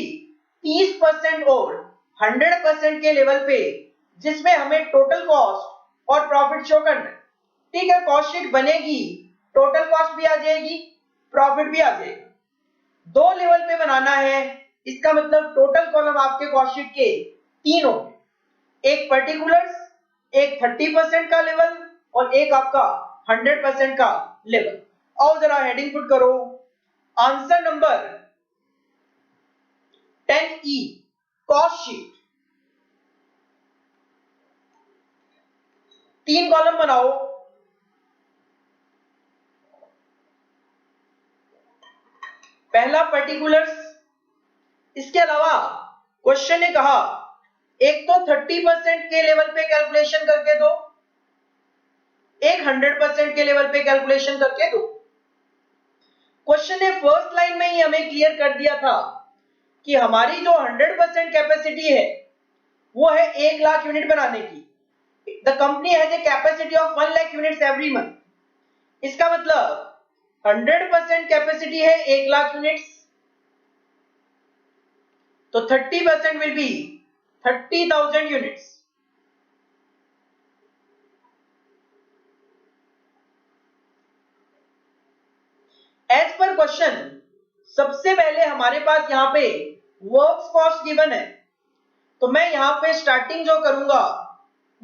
30% और 100% के लेवल पे, जिसमें हमें टोटल कॉस्ट और प्रॉफिट शो करना है। ठीक है, कॉस्ट शीट बनेगी, टोटल कॉस्ट भी आ जाएगी, प्रॉफिट भी आ जाएगा। 2 लेवल पे बनाना है, इसका मतलब टोटल कॉलम आपके कॉस्ट शीट के 3 होंगे, एक पर्टिकुलर्स, एक 30% का लेवल और एक आपका 100% का लेवल। और जरा हेडिंग पुट करो, answer number 10E cost sheet. 3 column बनाओ, पहला पर्टिकुलर्स। इसके अलावा क्वेश्चन ने कहा एक तो 30% के लेवल पे कैलकुलेशन करके दो, एक 100% के लेवल पे कैलकुलेशन करके दो। क्वेश्चन ने फर्स्ट लाइन में ही हमें क्लियर कर दिया था कि हमारी जो 100% कैपेसिटी है वो है 1 लाख यूनिट बनाने की। The company has a capacity of 1 lakh units every month. इसका मतलब 100% कैपेसिटी है 1 लाख यूनिट्स, तो 30% will be 30,000 units. As per question सबसे पहले हमारे पास यहां पे वर्क्स कॉस्ट गिवन है, तो मैं यहां पे स्टार्टिंग जो करूंगा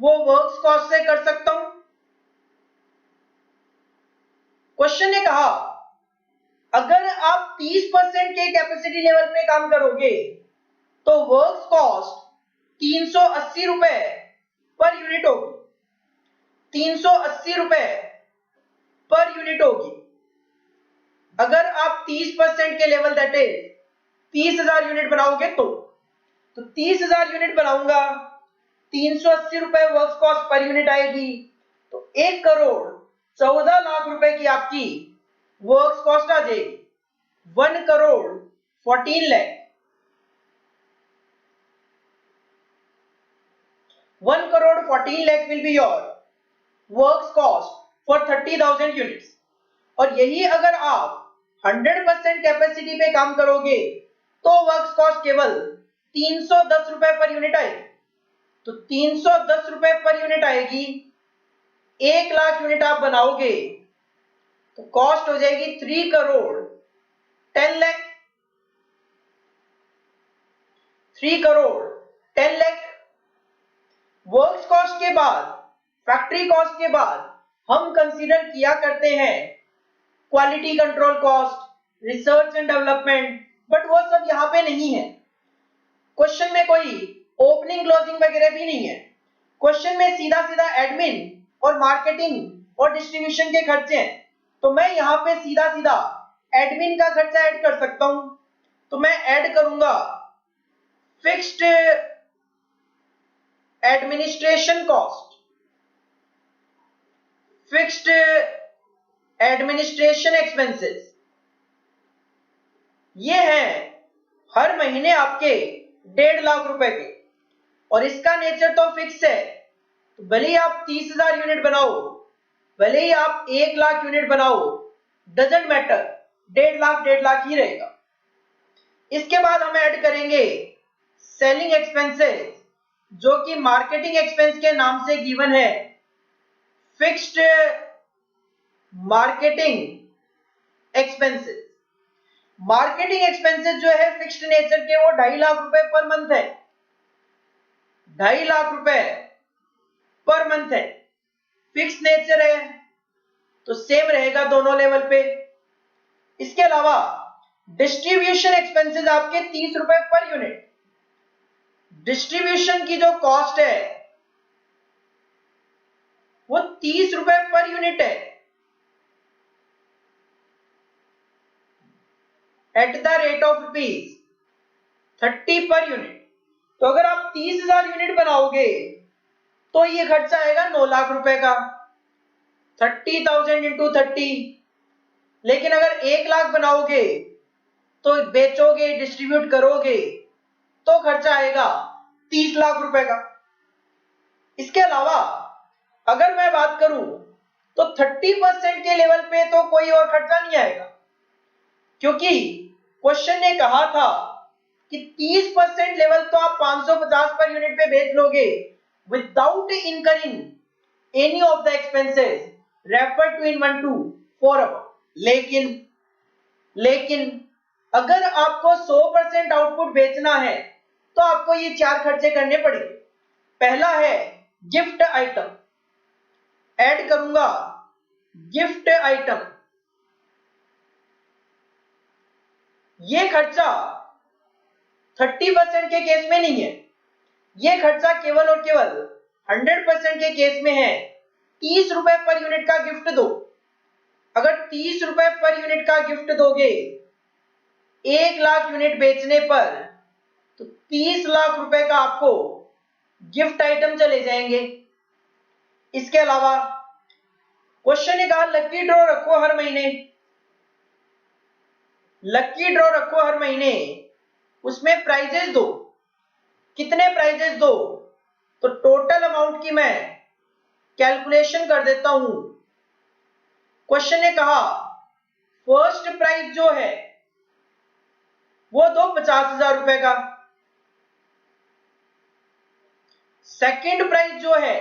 वो वर्क्स कॉस्ट से कर सकता हूं। क्वेश्चन ने कहा अगर आप 30% के कैपेसिटी लेवल पे काम करोगे तो वर्क्स कॉस्ट 380 रुपए पर यूनिट होगी, 380 रुपए पर यूनिट होगी। अगर आप 30% के लेवल दैट इज 30,000 यूनिट बनाओगे तो 30,000 यूनिट बनाऊंगा, 380 रुपए वर्क्स कॉस्ट पर यूनिट आएगी, तो 1 करोड़ 14 लाख रुपए की आपकी वर्क्स कॉस्ट आ जाएगी। 1 crore 14 lakh, 1 crore 14 lakh will be your works cost for 30,000 units. और यही अगर आप 100% कैपेसिटी पे काम करोगे तो वर्क्स कॉस्ट केवल 310 रुपए पर यूनिट आएगी, तो 310 रुपए पर यूनिट आएगी। 1 लाख यूनिट आप बनाओगे तो कॉस्ट हो जाएगी 3 करोड़ 10 लाख, 3 करोड़ 10 लाख। वर्क्स कॉस्ट के बाद, फैक्ट्री कॉस्ट के बाद हम कंसीडर किया करते हैं quality control cost, research and development, but वो सब यहां पे नहीं है। क्वेश्चन में कोई ओपनिंग क्लोजिंग वगैरह भी नहीं है। क्वेश्चन में सीधा सीधा एडमिन और मार्केटिंग और डिस्ट्रीब्यूशन के खर्चे हैं, तो मैं यहां पे सीधा सीधा एडमिन का खर्चा ऐड कर सकता हूं, तो मैं ऐड करूंगा fixed administration cost, fixed administration expenses. ये है हर महीने आपके 1.5 लाख रुपए के, और इसका नेचर तो फिक्स है। तो भले ही आप 30,000 यूनिट बनाओ, भले ही आप 1 लाख यूनिट बनाओ, डजेंट मैटर, 1.5 लाख ही रहेगा। इसके बाद हम ऐड करेंगे सेलिंग एक्सपेंसेस, जो कि मार्केटिंग एक्सपेंस के नाम से गिवन है। Fixed marketing expenses, marketing expenses जो है फिक्स्ड नेचर के, वो 2.5 लाख रुपए पर मंथ है, 2.5 लाख रुपए पर मंथ है, फिक्स नेचर है, तो सेम रहेगा दोनों लेवल पे। इसके अलावा डिस्ट्रीब्यूशन एक्सपेंसेस आपके 30 रुपए पर यूनिट, डिस्ट्रीब्यूशन की जो कॉस्ट है वो 30 रुपए पर यूनिट है, at the rate of ₹30 per unit. तो अगर आप 30,000 यूनिट बनाओगे तो ये खर्चा आएगा 9 लाख रुपए का, 30,000 इंटू 30। लेकिन अगर 1 लाख बनाओगे तो बेचोगे, डिस्ट्रीब्यूट करोगे, तो खर्चा आएगा 30 लाख रुपए का। इसके अलावा अगर मैं बात करूं तो 30% के लेवल पे तो कोई और खर्चा नहीं आएगा, क्योंकि क्वेश्चन ने कहा था कि 30% लेवल तो आप 550 पर यूनिट पे बेच लोगे without incurring any of the expenses refer to in 1 to 4 अब। लेकिन अगर आपको 100% आउटपुट बेचना है तो आपको ये 4 खर्चे करने पड़ेंगे। पहला है गिफ्ट आइटम, ऐड करूंगा गिफ्ट आइटम। ये खर्चा 30% के केस में नहीं है, ये खर्चा केवल और केवल 100% के केस में है। 30 रुपए पर यूनिट का गिफ्ट दो, अगर 30 रुपए पर यूनिट का गिफ्ट दोगे 1 लाख यूनिट बेचने पर, तो 30 लाख रुपए का आपको गिफ्ट आइटम चले जाएंगे। इसके अलावा क्वेश्चन ने कहा लकी ड्रॉ रखो हर महीने, लकी ड्रॉ रखो हर महीने, उसमें प्राइजेस दो। कितने प्राइजेस दो? तो टोटल अमाउंट की मैं कैलकुलेशन कर देता हूं। क्वेश्चन ने कहा फर्स्ट प्राइज जो है वो दो 50,000 रुपए का, सेकंड प्राइज जो है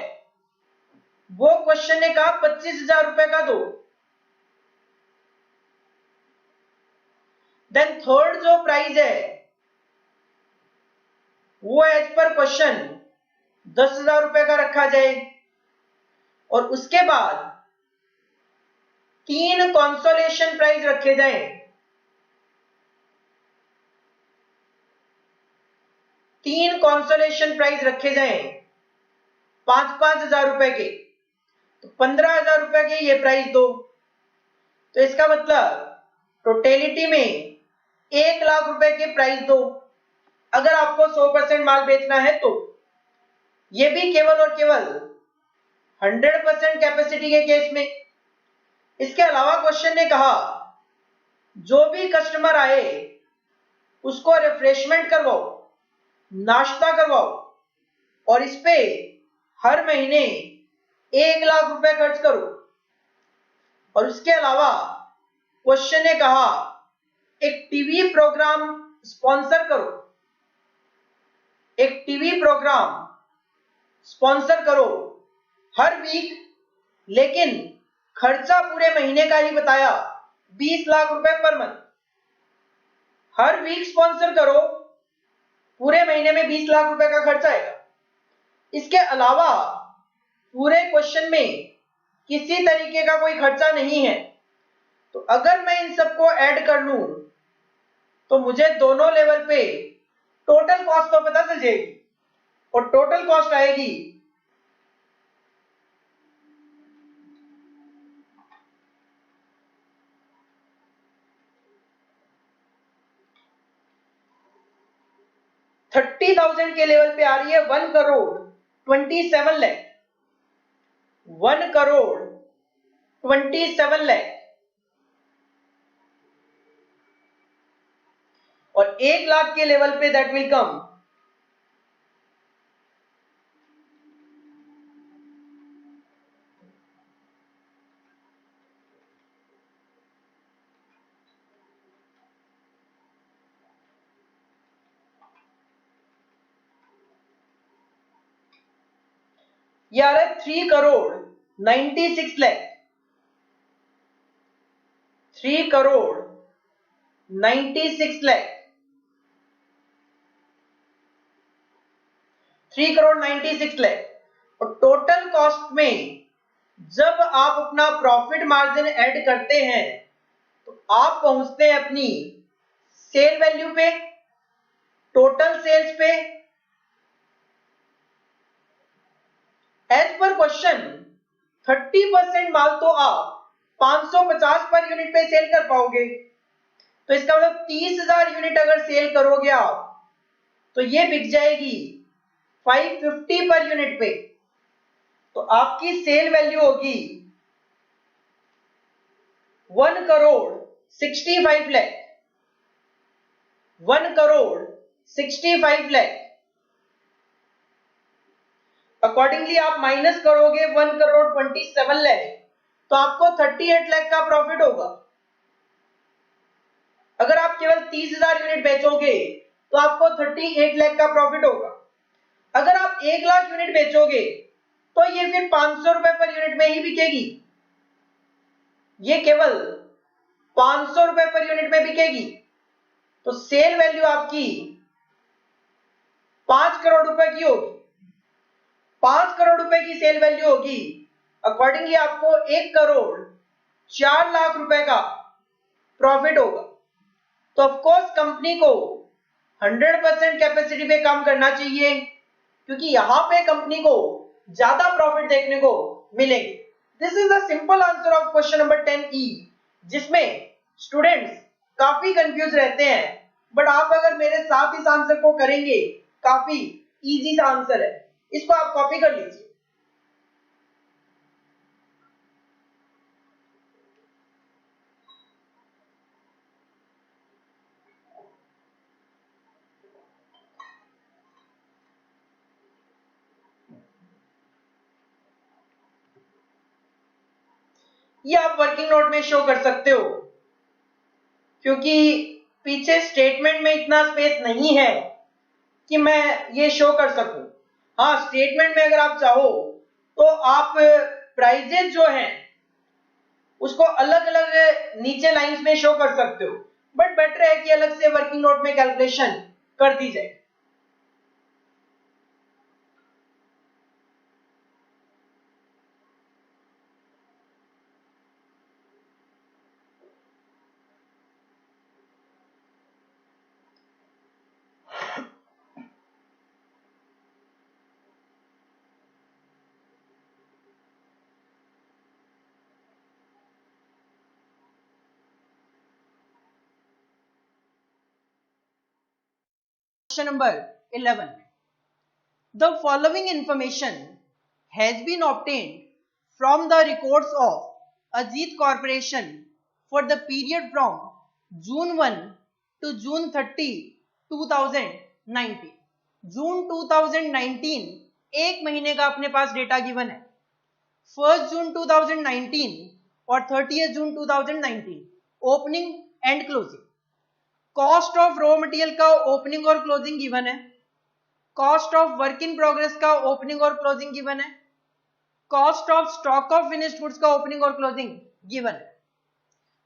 वो क्वेश्चन ने कहा 25,000 रुपए का दो, देन थर्ड जो प्राइज है वो एज पर क्वेश्चन 10,000 रुपए का रखा जाए, और उसके बाद 3 कंसोलेशन प्राइज रखे जाएं। 3 कंसोलेशन प्राइज रखे जाएं 5-5 हजार रुपए के, तो 15,000 रुपए के ये प्राइज दो। तो इसका मतलब टोटेलिटी में 1 लाख रुपए के प्राइस दो अगर आपको 100% माल बेचना है तो। ये भी केवल और केवल 100% कैपेसिटी के केस में। इसके अलावा क्वेश्चन ने कहा जो भी कस्टमर आए उसको रिफ्रेशमेंट करवाओ, नाश्ता करवाओ, और इस पे हर महीने 1 लाख रुपए खर्च करो। और उसके अलावा क्वेश्चन ने कहा एक टीवी प्रोग्राम स्पॉन्सर करो, एक टीवी प्रोग्राम स्पॉन्सर करो हर वीक, लेकिन खर्चा पूरे महीने का ही बताया 20 लाख रुपए पर मंथ। हर वीक स्पॉन्सर करो, पूरे महीने में 20 लाख रुपए का खर्चा आएगा। इसके अलावा पूरे क्वेश्चन में किसी तरीके का कोई खर्चा नहीं है। तो अगर मैं इन सबको ऐड कर लूं तो मुझे दोनों लेवल पे टोटल कॉस्ट तो पता चल जाएगी, और टोटल कॉस्ट आएगी 30,000 के लेवल पे आ रही है 1,27,00,000, 1,27,00,000। और 1 लाख के लेवल पे दैट विल कम ये आ रहा है 3 करोड़ 96 लाख 3 करोड़ 96 लाख 3 करोड़ 96 लाख और टोटल कॉस्ट में जब आप अपना प्रॉफिट मार्जिन ऐड करते हैं तो आप पहुंचते हैं अपनी सेल वैल्यू पे, टोटल सेल्स पे। एज पर क्वेश्चन 30% माल तो आप 550 पर यूनिट पे सेल कर पाओगे, तो इसका मतलब 30,000 यूनिट अगर सेल करोगे आप तो ये बिक जाएगी 550 पर यूनिट पे, तो आपकी सेल वैल्यू होगी 1 करोड़ 65 लाख 1 करोड़ 65 लाख। अकॉर्डिंगली आप माइनस करोगे 1 करोड़ 27 लाख तो आपको 38 लाख का प्रॉफिट होगा। अगर आप केवल 30,000 यूनिट बेचोगे तो आपको 38 लाख का प्रॉफिट होगा। अगर आप 1 लाख यूनिट बेचोगे तो ये फिर 500 रुपए पर यूनिट में ही बिकेगी, ये केवल 500 रुपए पर यूनिट में बिकेगी। तो सेल वैल्यू आपकी 5 करोड़ रुपए की होगी, 5 करोड़ रुपए की सेल वैल्यू होगी। अकॉर्डिंगली आपको 1 करोड़ 4 लाख रुपए का प्रॉफिट होगा। तो ऑफकोर्स कंपनी को 100% कैपेसिटी पे काम करना चाहिए, क्योंकि यहां पे कंपनी को ज्यादा प्रॉफिट देखने को मिलेंगे। This is the simple answer of question number 10E, जिसमें स्टूडेंट्स काफी कंफ्यूज रहते हैं, बट आप अगर मेरे साथ इस आंसर को करेंगे काफी इजी सा आंसर है, इसको आप कॉपी कर लीजिए। ये आप वर्किंग नोट में शो कर सकते हो, क्योंकि पीछे स्टेटमेंट में इतना स्पेस नहीं है कि मैं ये शो कर सकूं। हाँ, स्टेटमेंट में अगर आप चाहो तो आप प्राइजेस जो हैं उसको अलग अलग नीचे लाइंस में शो कर सकते हो, बट बेटर है कि अलग से वर्किंग नोट में कैलकुलेशन कर दी जाए। Question number 11. The following information has been obtained from the records of Ajit Corporation for the period from June 1 to June 30, 2019. जून 2019 एक महीने का अपने पास डेटा गिवन है। 1 जून 2019 और 30 जून 2019 opening and closing. Cost of raw material का opening और closing given है, cost of work in progress का ओपनिंग और क्लोजिंग गिवन है, cost of stock of finished goods का ओपनिंग और क्लोजिंग गिवन है।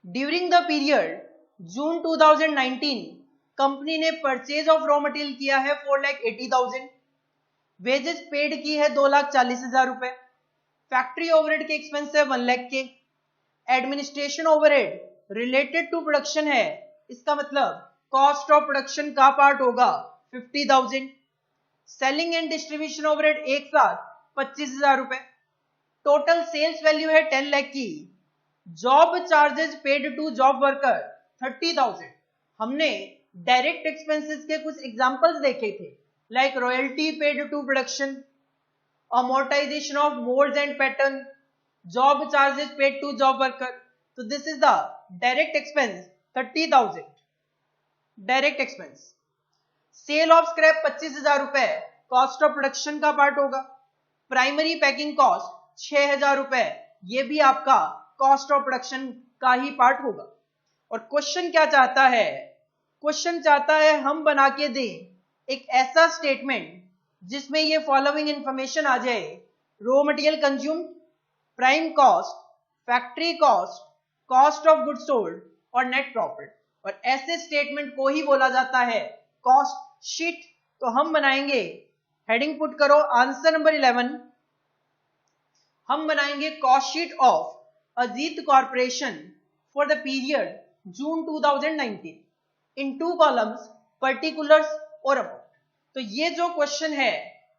During the period June 2019 company ने परचेज ऑफ रॉ मटेरियल किया है 4,80,000, वेजेस पेड की है 2,40,000 रुपए, फैक्ट्री ओवरहेड के एक्सपेंस है 1 लाख के, administration overhead related to production है, इसका मतलब कॉस्ट ऑफ प्रोडक्शन का पार्ट होगा 50,000, सेलिंग एंड डिस्ट्रीब्यूशन ओवरहेड एक साथ 25,000 रुपए, टोटल सेल्स वैल्यू है 10 लाख की, job charges paid to job worker 30,000। हमने डायरेक्ट एक्सपेंसेस के कुछ एग्जांपल्स देखे थे, like royalty paid to production, amortisation of moulds and pattern, job charges paid to job worker. तो this is the direct expense 30,000। Direct expense, sale of scrap 25,000 रुपए cost of production का part होगा, primary packing cost 6,000 रुपए ये भी आपका cost of production का ही part होगा। और क्वेश्चन क्या चाहता है, क्वेश्चन चाहता है हम बना के दें एक ऐसा स्टेटमेंट जिसमें ये फॉलोइंग इंफॉर्मेशन आ जाए, raw material consume, prime cost, factory cost, cost of goods sold और नेट प्रॉफिट। और ऐसे स्टेटमेंट को ही बोला जाता है कॉस्ट शीट। तो हम बनाएंगे, हेडिंग पुट करो आंसर नंबर 11, हम बनाएंगे cost sheet of Ajit corporation for the period June 2019 in 2 columns, particulars और अबाउट। तो ये जो क्वेश्चन है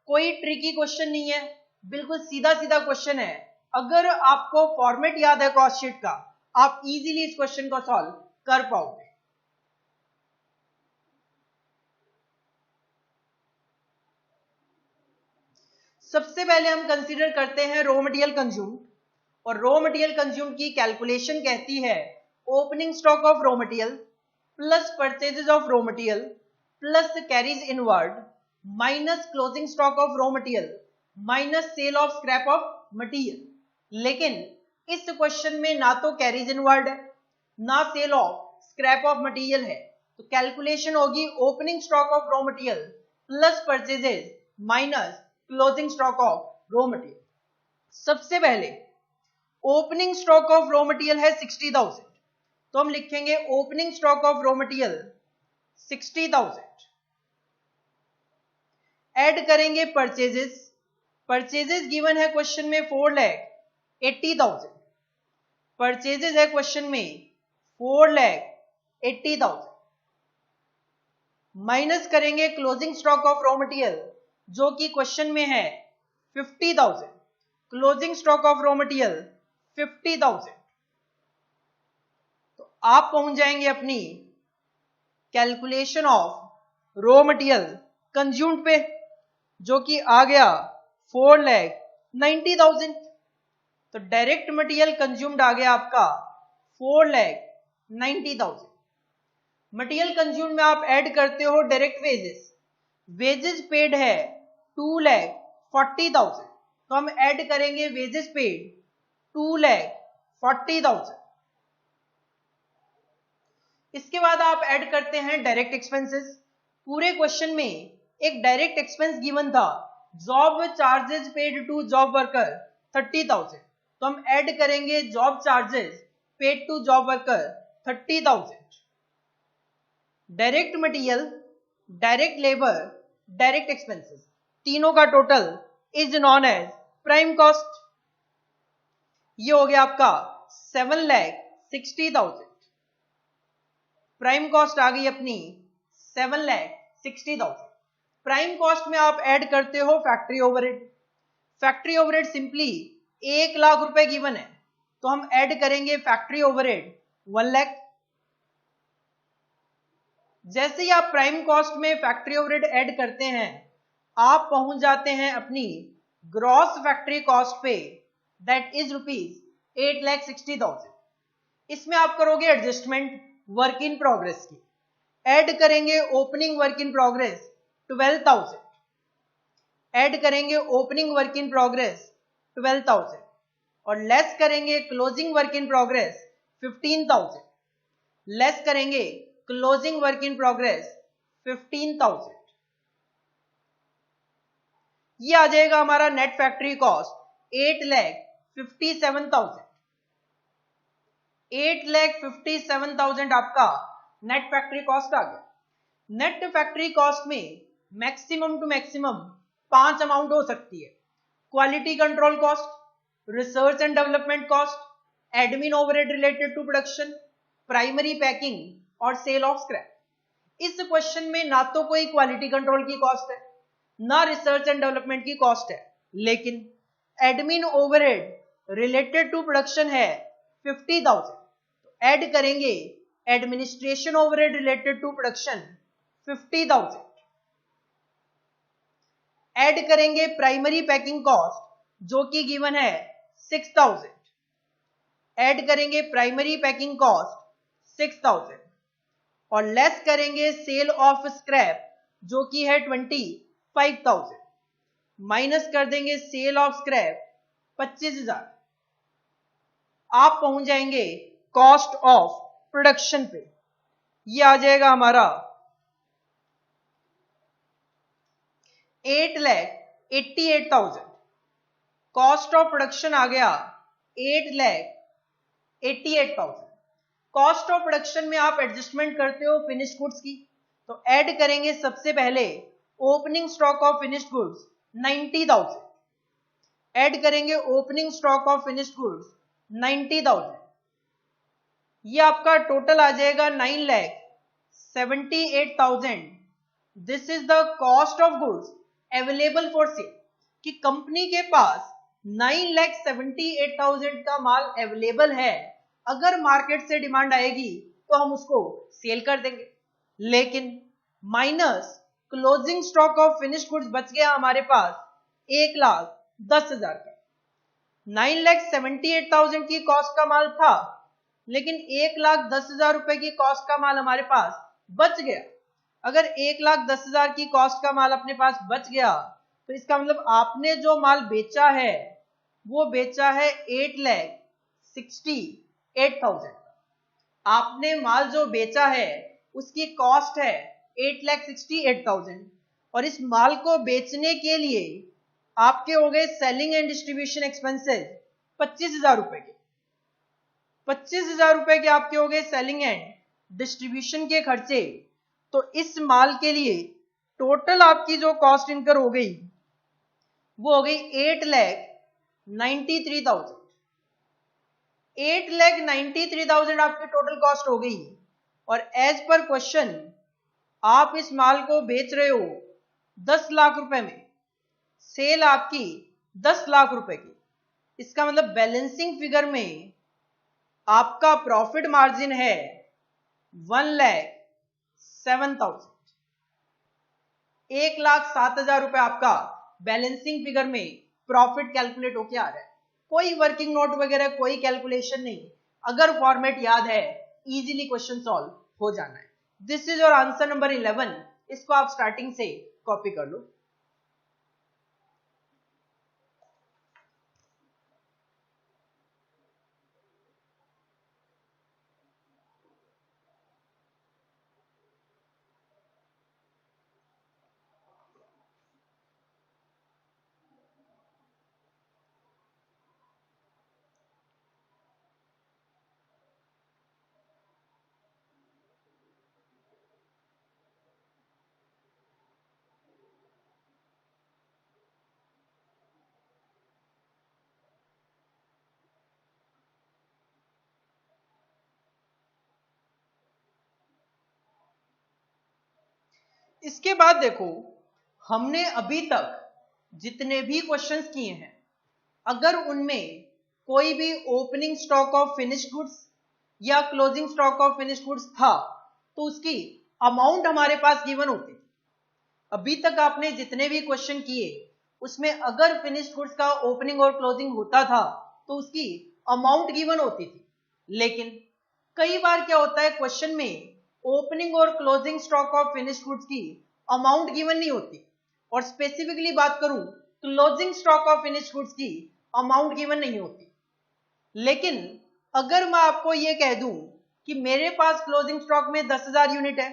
कोई ट्रिकी क्वेश्चन नहीं है, बिल्कुल सीधा सीधा क्वेश्चन है। अगर आपको फॉर्मेट याद है कॉस्ट शीट का, आप इजीली इस क्वेश्चन को सॉल्व कर पाओगे। सबसे पहले हम कंसीडर करते हैं रॉ मटेरियल कंज्यूम, और रॉ मटेरियल कंज्यूम की कैलकुलेशन कहती है opening stock of raw material plus purchases of raw material plus carries inward minus closing stock of raw material minus cell of scrap of material. लेकिन इस question में ना तो carries inward है ना sale of scrap of material है, तो calculation होगी opening stock of raw material plus purchases minus closing stock of raw material. सबसे पहले opening stock of raw material है 60,000, तो हम लिखेंगे opening stock of raw material 60,000, add करेंगे परचेजेस, परचेजेस गिवन है क्वेश्चन में 4,80,000, परचेजेस है क्वेश्चन में 4,80,000, माइनस करेंगे closing stock of raw material जो कि क्वेश्चन में है 50,000, closing stock of raw material 50,000। तो आप पहुंच जाएंगे अपनी calculation of raw material consumed पे, जो कि आ गया 4,90,000। तो डायरेक्ट मटेरियल कंज्यूम्ड आ गया आपका 4,90,000। मटेरियल कंज्यूम्ड में आप ऐड करते हो डायरेक्ट वेजेस, वेजेस पेड है 2,40,000, तो हम ऐड करेंगे वेजेस पेड 2,40,000। इसके बाद आप ऐड करते हैं डायरेक्ट एक्सपेंसेस। पूरे क्वेश्चन में एक डायरेक्ट एक्सपेंस गिवन था, job charges paid to job worker 30,000, तो हम ऐड करेंगे job charges paid to job worker 30,000। Direct material, direct labour, direct expenses, तीनों का total is known as prime cost. ये हो गया आपका 7,60,000, प्राइम कॉस्ट आ गई अपनी 7,60,000। प्राइम कॉस्ट में आप ऐड करते हो factory overhead, factory overhead simply 1,00,000 रुपए गिवन है, तो हम ऐड करेंगे फैक्ट्री ओवरहेड 1,00,000। जैसे ही आप प्राइम कॉस्ट में फैक्ट्री ओवरहेड ऐड करते हैं, आप पहुंच जाते हैं अपनी ग्रॉस फैक्ट्री कॉस्ट पे, दैट इज ₹8,60,000। इसमें आप करोगे एडजस्टमेंट वर्क इन प्रोग्रेस की, ऐड करेंगे opening work in progress 12,000, add करेंगे ओपनिंग वर्क इन प्रोग्रेस 12,000 और लेस करेंगे closing work in progress 15,000, less करेंगे क्लोजिंग वर्क इन प्रोग्रेस 15,000। ये आ जाएगा हमारा नेट फैक्ट्री कॉस्ट 8,57,000। 8,57,000 आपका नेट फैक्ट्री कॉस्ट आ गया। नेट फैक्ट्री कॉस्ट में मैक्सिमम टू मैक्सिमम 5 अमाउंट हो सकती है, quality control cost, research and development cost, admin overhead related to production, primary packing और सेल ऑफ स्क्रैप। इस क्वेश्चन में ना तो कोई क्वालिटी कंट्रोल की कॉस्ट है ना रिसर्च एंड डेवलपमेंट की कॉस्ट है, लेकिन admin overhead related to production है 50,000, ऐड करेंगे administration overhead related to production 50,000, add करेंगे प्राइमरी पैकिंग कॉस्ट जो कि गिवन है 6,000, ऐड करेंगे प्राइमरी पैकिंग कॉस्ट 6,000 और लेस करेंगे सेल ऑफ स्क्रैप जो कि है 25,000, माइनस कर देंगे सेल ऑफ स्क्रैप 25,000, आप पहुंच जाएंगे कॉस्ट ऑफ प्रोडक्शन पे। ये आ जाएगा हमारा 8,88,000। कॉस्ट ऑफ प्रोडक्शन आ गया 8,88,000। कॉस्ट ऑफ प्रोडक्शन में आप एडजस्टमेंट करते हो फिनिश्ड गुड्स की, तो ऐड करेंगे सबसे पहले opening stock of finished goods 90,000, add करेंगे opening stock of finished goods 90,000। ये आपका टोटल आ जाएगा 9,78,000। This is the cost of goods available for sale, कि कंपनी के पास 9,78,000 का माल अवेलेबल है, अगर मार्केट से डिमांड आएगी तो हम उसको सेल कर देंगे। लेकिन minus closing stock of finished goods बच गया हमारे पास 1,10,000 का। 9,78,000 की कॉस्ट का माल था, लेकिन 1,10,000 रुपए की कॉस्ट का माल हमारे पास बच गया। अगर 1,10,000 की कॉस्ट का माल अपने पास बच गया तो इसका मतलब आपने जो माल बेचा है वो बेचा है 8,68,000। आपने माल जो बेचा है उसकी कॉस्ट है 8,68,000, और इस माल को बेचने के लिए आपके हो गए सेलिंग एंड डिस्ट्रीब्यूशन एक्सपेंसेस 25,000 रुपए के। 25,000 रुपए के आपके हो गए सेलिंग एंड डिस्ट्रीब्यूशन के खर्चे। तो इस माल के लिए टोटल आपकी जो कॉस्ट इनकर हो गई वो हो गई 8,93,000। 8,93,000 आपकी टोटल कॉस्ट हो गई, और एज पर क्वेश्चन आप इस माल को बेच रहे हो 10 लाख रुपए में, सेल आपकी 10 लाख रुपए की। इसका मतलब बैलेंसिंग फिगर में आपका प्रॉफिट मार्जिन है 1,07,000। 1,07,000 रुपए आपका बैलेंसिंग फिगर में प्रॉफिट कैलकुलेट होके आ रहा है। कोई वर्किंग नोट वगैरह कोई कैलकुलेशन नहीं, अगर फॉर्मेट याद है इजीली क्वेश्चन सॉल्व हो जाना है। This is your answer number 11। इसको आप स्टार्टिंग से कॉपी कर लो। इसके बाद देखो, हमने अभी तक जितने भी क्वेश्चंस किए हैं, अगर उनमें कोई भी opening stock of finished goods या closing stock of finished goods था तो उसकी अमाउंट हमारे पास गिवन होती थी। अभी तक आपने जितने भी क्वेश्चन किए उसमें अगर फिनिश्ड गुड्स का ओपनिंग और क्लोजिंग होता था तो उसकी अमाउंट गिवन होती थी। लेकिन कई बार क्या होता है, क्वेश्चन में ओपनिंग और closing stock of finished goods की अमाउंट गिवन नहीं होती, और स्पेसिफिकली बात करूं closing stock of finished goods की अमाउंट गिवन नहीं होती। लेकिन अगर मैं आपको यह कह दूं कि मेरे पास क्लोजिंग स्टॉक में 10,000 यूनिट है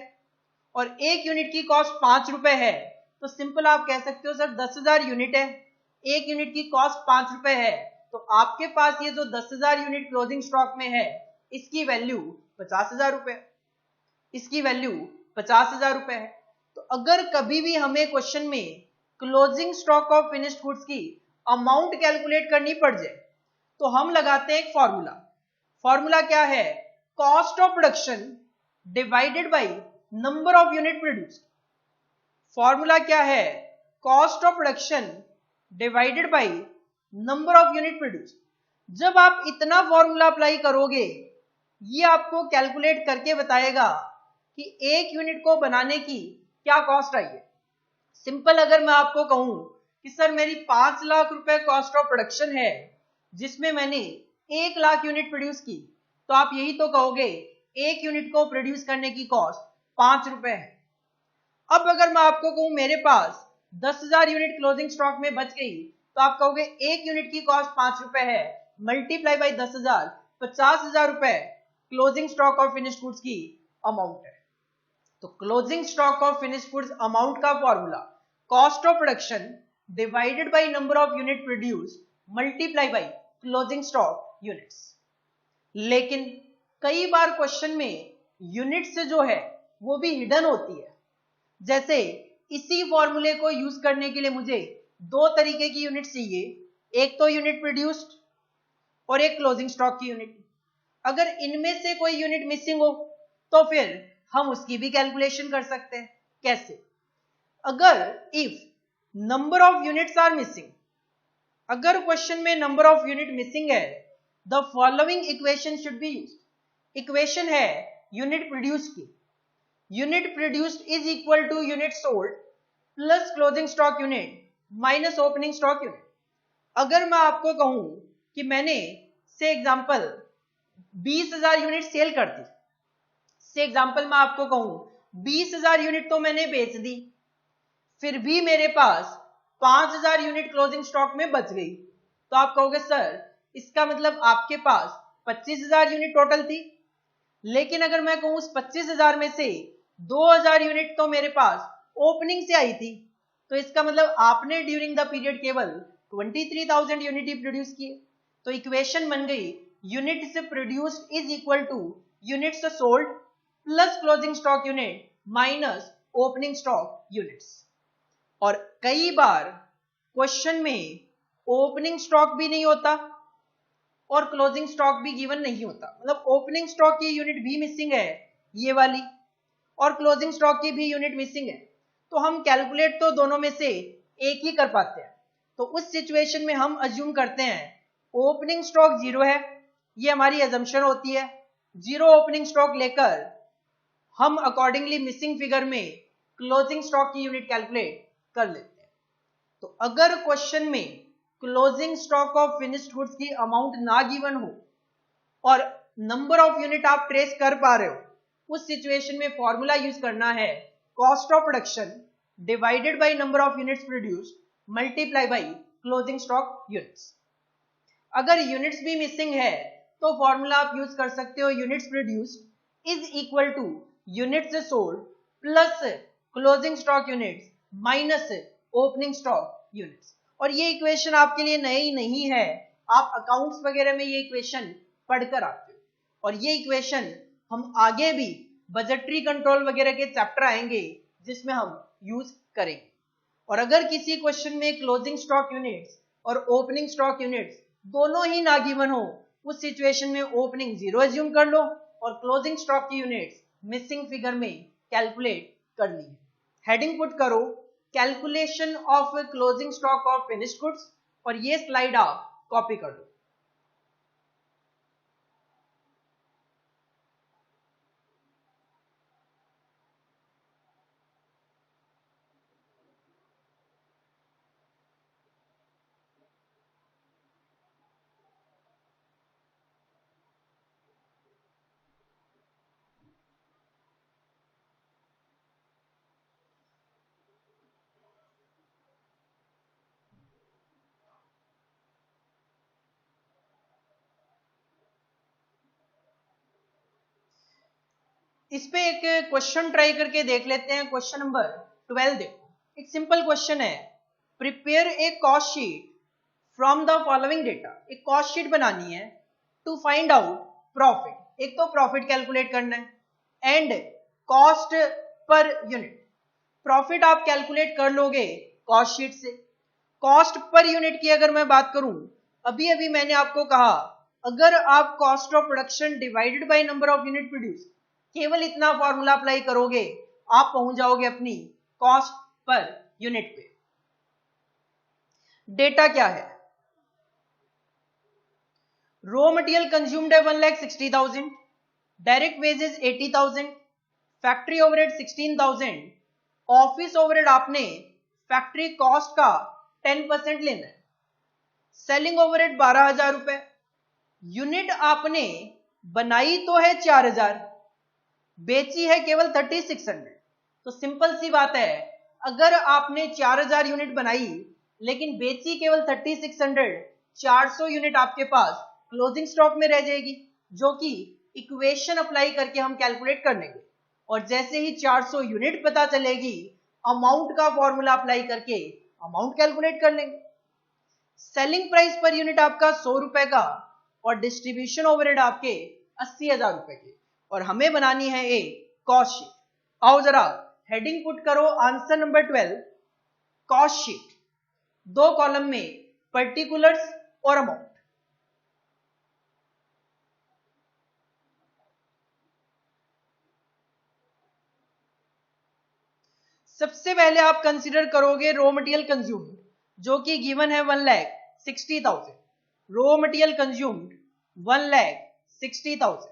और एक यूनिट की कॉस्ट 5 रुपए है, तो सिंपल आप कह सकते हो सर 10,000 यूनिट है, एक यूनिट की कॉस्ट 5 रुपए है, तो आपके पास ये जो 10,000 यूनिट क्लोजिंग स्टॉक में है इसकी वैल्यू 50,000 रुपए, इसकी वैल्यू 50,000 रुपए है। तो अगर कभी भी हमें क्वेश्चन में closing stock of finished goods की अमाउंट कैलकुलेट करनी पड़ जाए तो हम लगाते हैं एक फॉर्मूला। फॉर्मूला क्या है? Cost of production divided by number of unit produced. Formula क्या है? Cost of production divided by number of unit produced. जब आप इतना फॉर्मूला अप्लाई करोगे ये आपको कैलकुलेट करके बताएगा कि एक यूनिट को बनाने की क्या कॉस्ट आई है। सिंपल अगर मैं आपको कहूं कि सर मेरी 5 लाख रुपए कॉस्ट ऑफ प्रोडक्शन है जिसमें मैंने 1 लाख यूनिट प्रोड्यूस की, तो आप यही तो कहोगे एक यूनिट को प्रोड्यूस करने की कॉस्ट ₹5 है। अब अगर मैं आपको कहूं मेरे पास 10,000 यूनिट क्लोजिंग स्टॉक में बच गई, तो आप कहोगे एक यूनिट की कॉस्ट ₹5 है, multiply by 10,000, ₹50,000 closing stock of finished goods की अमाउंट है। तो closing stock of finished goods amount का formula cost of production divided by number of unit produce multiply by closing stock units. लेकिन कई बार question में units जो है वो भी हिडन होती है। जैसे इसी फॉर्मूले को यूज करने के लिए मुझे दो तरीके की यूनिट चाहिए, एक तो यूनिट प्रोड्यूस्ड और एक क्लोजिंग स्टॉक की यूनिट। अगर इनमें से कोई यूनिट मिसिंग हो तो फिर हम उसकी भी कैलकुलेशन कर सकते हैं। कैसे? अगर if number of units are missing, अगर क्वेश्चन में नंबर ऑफ यूनिट मिसिंग है, the following equation should be used. Equation है यूनिट प्रोड्यूस की, unit produced is equal to unit sold plus closing stock unit minus opening stock unit. अगर मैं आपको कहूं कि मैंने से एग्जांपल 20,000 यूनिट सेल कर दी, से एग्जांपल मैं आपको कहूं 20,000 यूनिट तो मैंने बेच दी, फिर भी मेरे पास 5,000 यूनिट क्लोजिंग स्टॉक में बच गई, तो आप कहोगे सर इसका मतलब आपके पास 25,000 यूनिट टोटल थी। लेकिन अगर मैं कहूं उस 25,000 में से 2,000 यूनिट तो मेरे पास ओपनिंग से आई थी, तो इसका मतलब आपने ड्यूरिंग द पीरियड केवल 23,000 यूनिट ही प्रोड्यूस किए। तो इक्वेशन बन गई units produced is equal two units sold plus closing stock unit minus opening stock units. और कई बार क्वेश्चन में ओपनिंग स्टॉक भी नहीं होता और क्लोजिंग स्टॉक भी गिवन नहीं होता, मतलब ओपनिंग स्टॉक की यूनिट भी मिसिंग है ये वाली, और क्लोजिंग स्टॉक की भी यूनिट मिसिंग है, तो हम कैलकुलेट तो दोनों में से एक ही कर पाते हैं। तो उस सिचुएशन में हम अज्यूम करते हैं ओपनिंग स्टॉक 0 है, ये हमारी अजम्पशन होती है। 0 ओपनिंग स्टॉक लेकर हम अकॉर्डिंगली मिसिंग फिगर में क्लोजिंग स्टॉक की यूनिट कैलकुलेट कर लेते हैं। तो अगर क्वेश्चन में closing stock of finished goods की अमाउंट ना गिवन हो और नंबर ऑफ यूनिट आप ट्रेस कर पा रहे हो, उस सिचुएशन में फॉर्मूला यूज करना है cost of production divided by number of units produced multiply by closing stock units. अगर यूनिट्स भी मिसिंग है तो फॉर्मूला आप यूज कर सकते हो units produced is equal two units sold plus closing stock units minus opening stock units. और ये इक्वेशन आपके लिए नई नहीं है, आप अकाउंट्स वगैरह में ये इक्वेशन पढ़कर आते हो, और ये इक्वेशन हम आगे भी बजटरी कंट्रोल वगैरह के चैप्टर आएंगे जिसमें हम यूज करेंगे। और अगर किसी क्वेश्चन में क्लोजिंग स्टॉक यूनिट्स और ओपनिंग स्टॉक यूनिट्स दोनों ही ना गिवन हो, उस सिचुएशन में ओपनिंग 0 एज्यूम कर लो और क्लोजिंग स्टॉक की यूनिट्स मिसिंग फिगर में कैलकुलेट कर ली। हेडिंग पुट करो calculation of closing stock of finished goods, और ये स्लाइड आप कॉपी कर दो। इस पे एक क्वेश्चन ट्राई करके देख लेते हैं। क्वेश्चन नंबर 12 देखो, एक सिंपल क्वेश्चन है, prepare a cost sheet from the following data. एक कॉस्ट शीट बनानी है टू फाइंड आउट प्रॉफिट। एक तो प्रॉफिट कैलकुलेट करना है and cost per unit. Profit आप कैलकुलेट कर लोगे कॉस्ट शीट से। कॉस्ट पर यूनिट की अगर मैं बात करूं, अभी अभी मैंने आपको कहा अगर आप cost of production divided by number of unit produce केवल इतना फॉर्मूला अप्लाई करोगे, आप पहुंच जाओगे अपनी कॉस्ट पर यूनिट पे। डेटा क्या है? रॉ मटेरियल कंज्यूम्ड है 1,60,000, direct wages 80,000, factory overhead 16,000, office overhead आपने फैक्ट्री कॉस्ट का 10% लेना है, सेलिंग ओवरहेड 12,000 रुपए, यूनिट आपने बनाई तो है 4,000, बेची है केवल 3600। तो सिंपल सी बात है, अगर आपने 4000 यूनिट बनाई लेकिन बेची केवल 3600, 400 यूनिट आपके पास क्लोजिंग स्टॉक में रह जाएगी, जो कि इक्वेशन अप्लाई करके हम कैलकुलेट कर लेंगे। और जैसे ही 400 यूनिट पता चलेगी, अमाउंट का फॉर्मूला अप्लाई करके अमाउंट कैलकुलेट कर लेंगे। सेलिंग प्राइस पर यूनिट आपका 100 रुपए का और डिस्ट्रीब्यूशन ओवरहेड आपके 80,000 रुपए के, और हमें बनानी है एक कॉस्ट शीट। आओ जरा हेडिंग पुट करो answer number 12 cost sheet, 2 column में पर्टिकुलर्स और अमाउंट। सबसे पहले आप कंसीडर करोगे रॉ मटेरियल कंज्यूम्ड, जो कि गिवन है 1,60,000। Raw material consumed 1,60,000।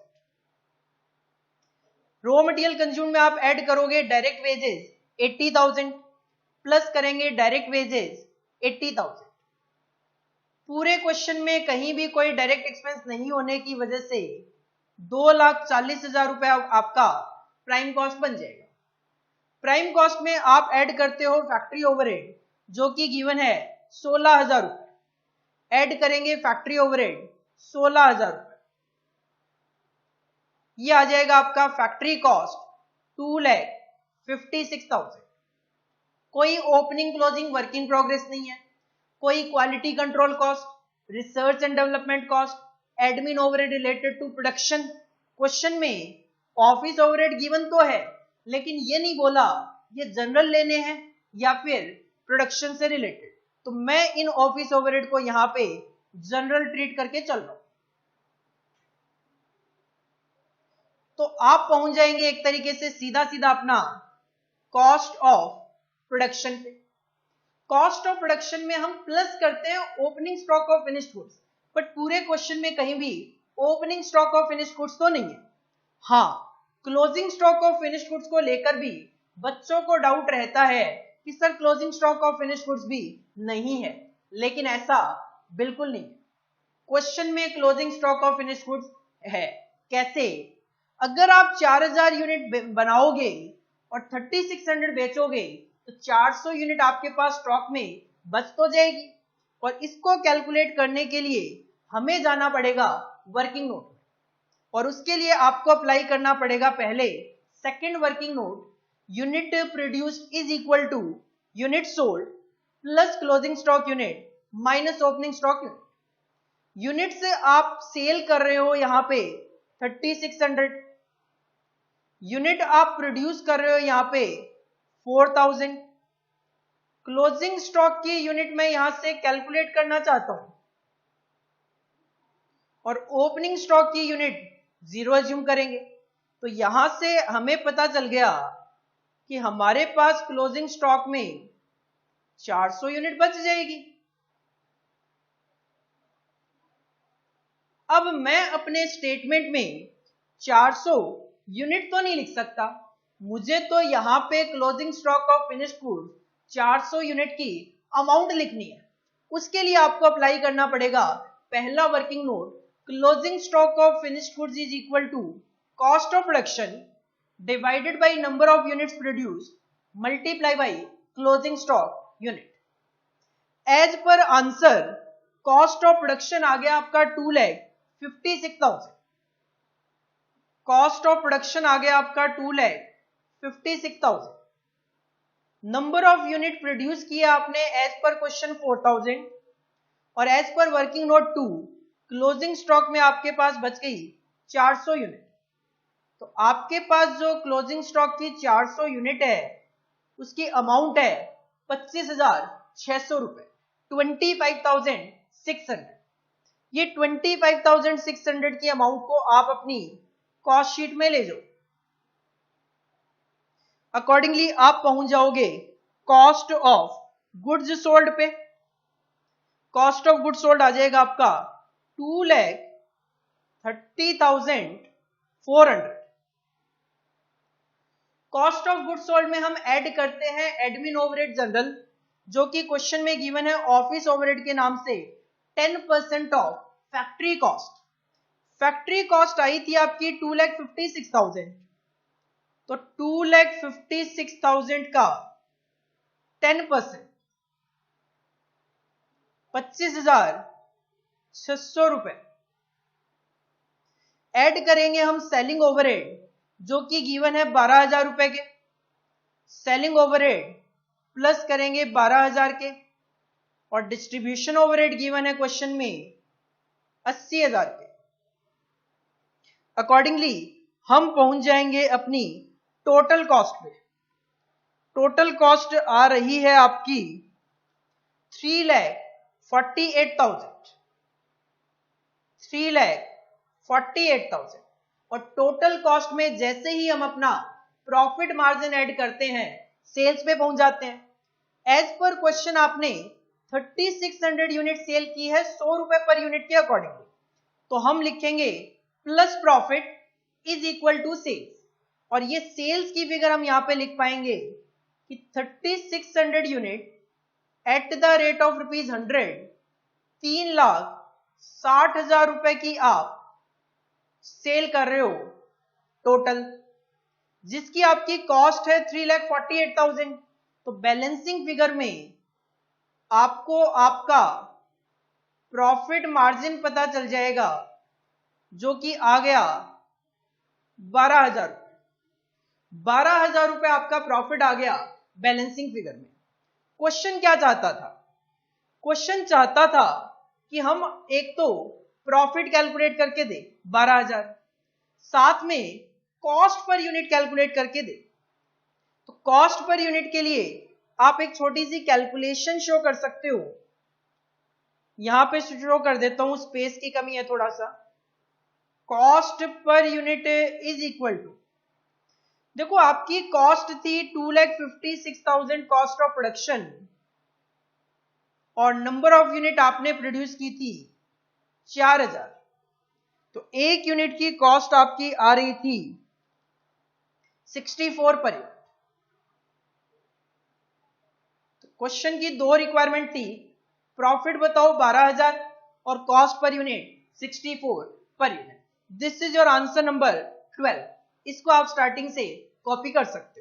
Raw material consumed में आप ऐड करोगे डायरेक्ट वेजेस 80,000 प्लस करेंगे डायरेक्ट वेजेस 80,000। पूरे क्वेश्चन में कहीं भी कोई डायरेक्ट एक्सपेंस नहीं होने की वजह से 2,40,000 रुपए आपका प्राइम कॉस्ट बन जाएगा। प्राइम कॉस्ट में आप ऐड करते हो फैक्ट्री ओवरहेड, जो कि गिवन है 16,000 रुपए। ऐड करेंगे फैक्ट्री ओवरहेड 16,000 रुपए, ये आ जाएगा आपका फैक्ट्री कॉस्ट 2,56,000। कोई opening closing work in progress नहीं है, कोई quality control cost, research and development cost, admin overhead related to production. Question में ऑफिस ओवरहेड गिवन तो है, लेकिन ये नहीं बोला ये जनरल लेने हैं या फिर प्रोडक्शन से रिलेटेड, तो मैं इन ऑफिस ओवरहेड को यहां पे जनरल ट्रीट करके चल रहा हूं। तो आप पहुंच जाएंगे एक तरीके से सीधा सीधा अपना कॉस्ट ऑफ प्रोडक्शन पे। कॉस्ट ऑफ प्रोडक्शन में हम प्लस करते हैं opening stock of finished goods, but पूरे क्वेश्चन में कहीं भी opening stock of finished goods तो नहीं है। हाँ, closing stock of finished goods को लेकर भी बच्चों को डाउट रहता है कि sir closing stock of finished goods भी नहीं है, लेकिन ऐसा बिल्कुल नहीं। क्वेश्चन में closing stock of finished goods है। कैसे? अगर आप 4000 यूनिट बनाओगे और 3600 बेचोगे तो 400 यूनिट आपके पास स्टॉक में बच तो जाएगी, और इसको कैलकुलेट करने के लिए हमें जाना पड़ेगा वर्किंग नोट, और उसके लिए आपको अप्लाई करना पड़ेगा पहले second working note, unit produced is equal to unit sold plus closing stock unit minus opening stock unit. Unit से आप सेल कर रहे हो यहां पे 3600, यूनिट आप प्रोड्यूस कर रहे हो यहां पे 4000। क्लोजिंग स्टॉक की यूनिट में यहां से कैलकुलेट करना चाहता हूं, और ओपनिंग स्टॉक की यूनिट 0 अज्यूम करेंगे। तो यहां से हमें पता चल गया कि हमारे पास क्लोजिंग स्टॉक में 400 यूनिट बच जाएगी। अब मैं अपने स्टेटमेंट में 400 यूनिट तो नहीं लिख सकता, मुझे तो यहां पे closing stock of finished goods 400 unit की अमाउंट लिखनी है। उसके लिए आपको अप्लाई करना पड़ेगा पहला working note, closing stock of finished goods is equal to cost of production divided by number of units produced multiply by closing stock unit. As per answer cost of production आ गया आपका 2,56,000। Cost of production आ गया आपका 2,56,000। Number of unit produce किया आपने as per question 4000, और as per working note 2 closing stock में आपके पास बच गई 400 यूनिट। तो आपके पास जो क्लोजिंग स्टॉक की 400 यूनिट है उसकी अमाउंट है 25,600 रुपए, 25,600। ये 25,600 की अमाउंट को आप अपनी कॉस्ट शीट में ले जाओ। अकॉर्डिंगली आप पहुंच जाओगे कॉस्ट ऑफ गुड्स सोल्ड पे। कॉस्ट ऑफ गुड्स सोल्ड आ जाएगा आपका 2,30,400। कॉस्ट ऑफ गुड्स सोल्ड में हम ऐड करते हैं एडमिन ओवरहेड जनरल, जो कि क्वेश्चन में गिवन है ऑफिस ओवरहेड के नाम से 10% off factory cost. Factory cost आई थी आपकी 2,56,000, तो 2,56,000 का 10% 25,600 रुपए ऐड करेंगे हम सेलिंग ओवरहेड जो कि गिवन है 12,000 रुपए के, सेलिंग ओवरहेड प्लस करेंगे 12,000 के, और डिस्ट्रीब्यूशन ओवरहेड गिवन है क्वेश्चन में 80,000 के। अकॉर्डिंगली हम पहुंच जाएंगे अपनी टोटल कॉस्ट पे। टोटल कॉस्ट आ रही है आपकी 3,48,000 और टोटल कॉस्ट में जैसे ही हम अपना प्रॉफिट मार्जिन ऐड करते हैं सेल्स पे पहुंच जाते हैं। एज पर क्वेश्चन आपने 3600 यूनिट सेल की है 100 रुपए पर यूनिट के अकॉर्डिंगली, तो हम लिखेंगे plus profit is equal to sales, और ये सेल्स की फिगर हम यहां पे लिख पाएंगे कि 3600 unit eight the rate of ₹100, 3,60,000 रुपए की आप सेल कर रहे हो टोटल, जिसकी आपकी कॉस्ट है 3,48,000। तो बैलेंसिंग फिगर में आपको आपका प्रॉफिट मार्जिन पता चल जाएगा जो कि आ गया 12,000 रुपए। 12,000 रुपए आपका प्रॉफिट आ गया बैलेंसिंग फिगर में। क्वेश्चन क्या चाहता था? क्वेश्चन चाहता था कि हम एक तो प्रॉफिट कैलकुलेट करके दे 12,000, साथ में कॉस्ट पर यूनिट कैलकुलेट करके दे। तो कॉस्ट पर यूनिट के लिए आप एक छोटी सी कैलकुलेशन शो कर सकते हो, यहां पे शो कर देता हूं, स्पेस की कमी है थोड़ा सा। Cost per unit is equal to, देखो आपकी कॉस्ट थी 2,56,000 कॉस्ट ऑफ प्रोडक्शन, और नंबर ऑफ यूनिट आपने प्रोड्यूस की थी 4,000, तो एक यूनिट की कॉस्ट आपकी आ रही थी 64 पर यूनिट। तो क्वेश्चन की दो रिक्वायरमेंट थी, प्रॉफिट बताओ 12,000 और cost per unit 64 per unit. This is your answer number 12। इसको आप स्टार्टिंग से कॉपी कर सकते हो।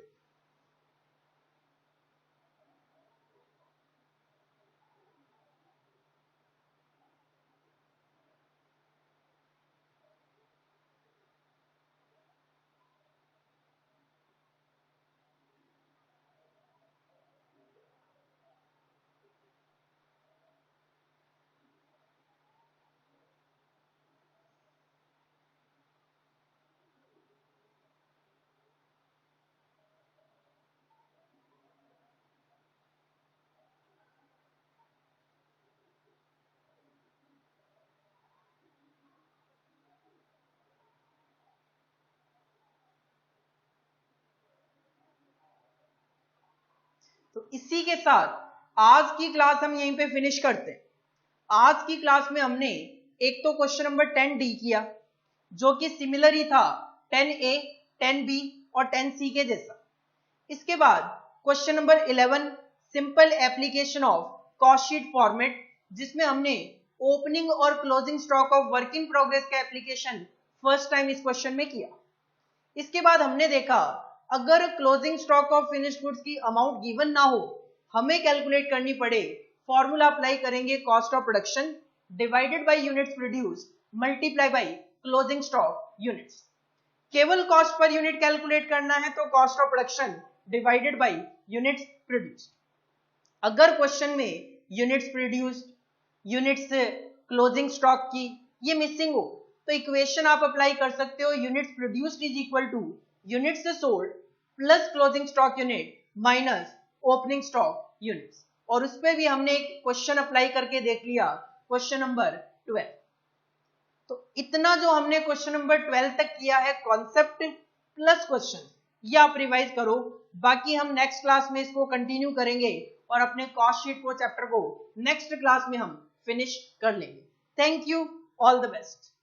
तो इसी के साथ आज की क्लास हम यहीं पे फिनिश करते हैं। आज की क्लास में हमने एक तो क्वेश्चन नंबर 10D किया जो कि सिमिलर ही था 10A, 10B और 10C के जैसा। इसके बाद question number 11 simple application of cost sheet format, जिसमें हमने ओपनिंग और closing stock of work in progress का एप्लीकेशन फर्स्ट टाइम इस क्वेश्चन में किया। इसके बाद हमने देखा अगर closing stock of finished goods की अमाउंट गिवन ना हो, हमें कैलकुलेट करनी पड़े, फॉर्मूला अप्लाई करेंगे cost of production divided by units produce multiply by closing stock units. केवल कॉस्ट पर यूनिट कैलकुलेट करना है तो cost of production divided by units produced. अगर क्वेश्चन में units produced, units closing stock की ये missing हो तो इक्वेशन आप अप्लाई कर सकते हो, units produced is equal two units sold plus closing stock unit minus opening stock units. और उस पर भी हमने एक क्वेश्चन अप्लाई करके देख लिया, क्वेश्चन नंबर 12। तो इतना जो हमने क्वेश्चन नंबर 12 तक किया है कॉन्सेप्ट प्लस क्वेश्चन, ये आप रिवाइज करो। बाकी हम नेक्स्ट क्लास में इसको कंटिन्यू करेंगे और अपने कॉस्ट शीट को चैप्टर को नेक्स्ट क्लास में हम फिनिश कर लेंगे। Thank you, all the best.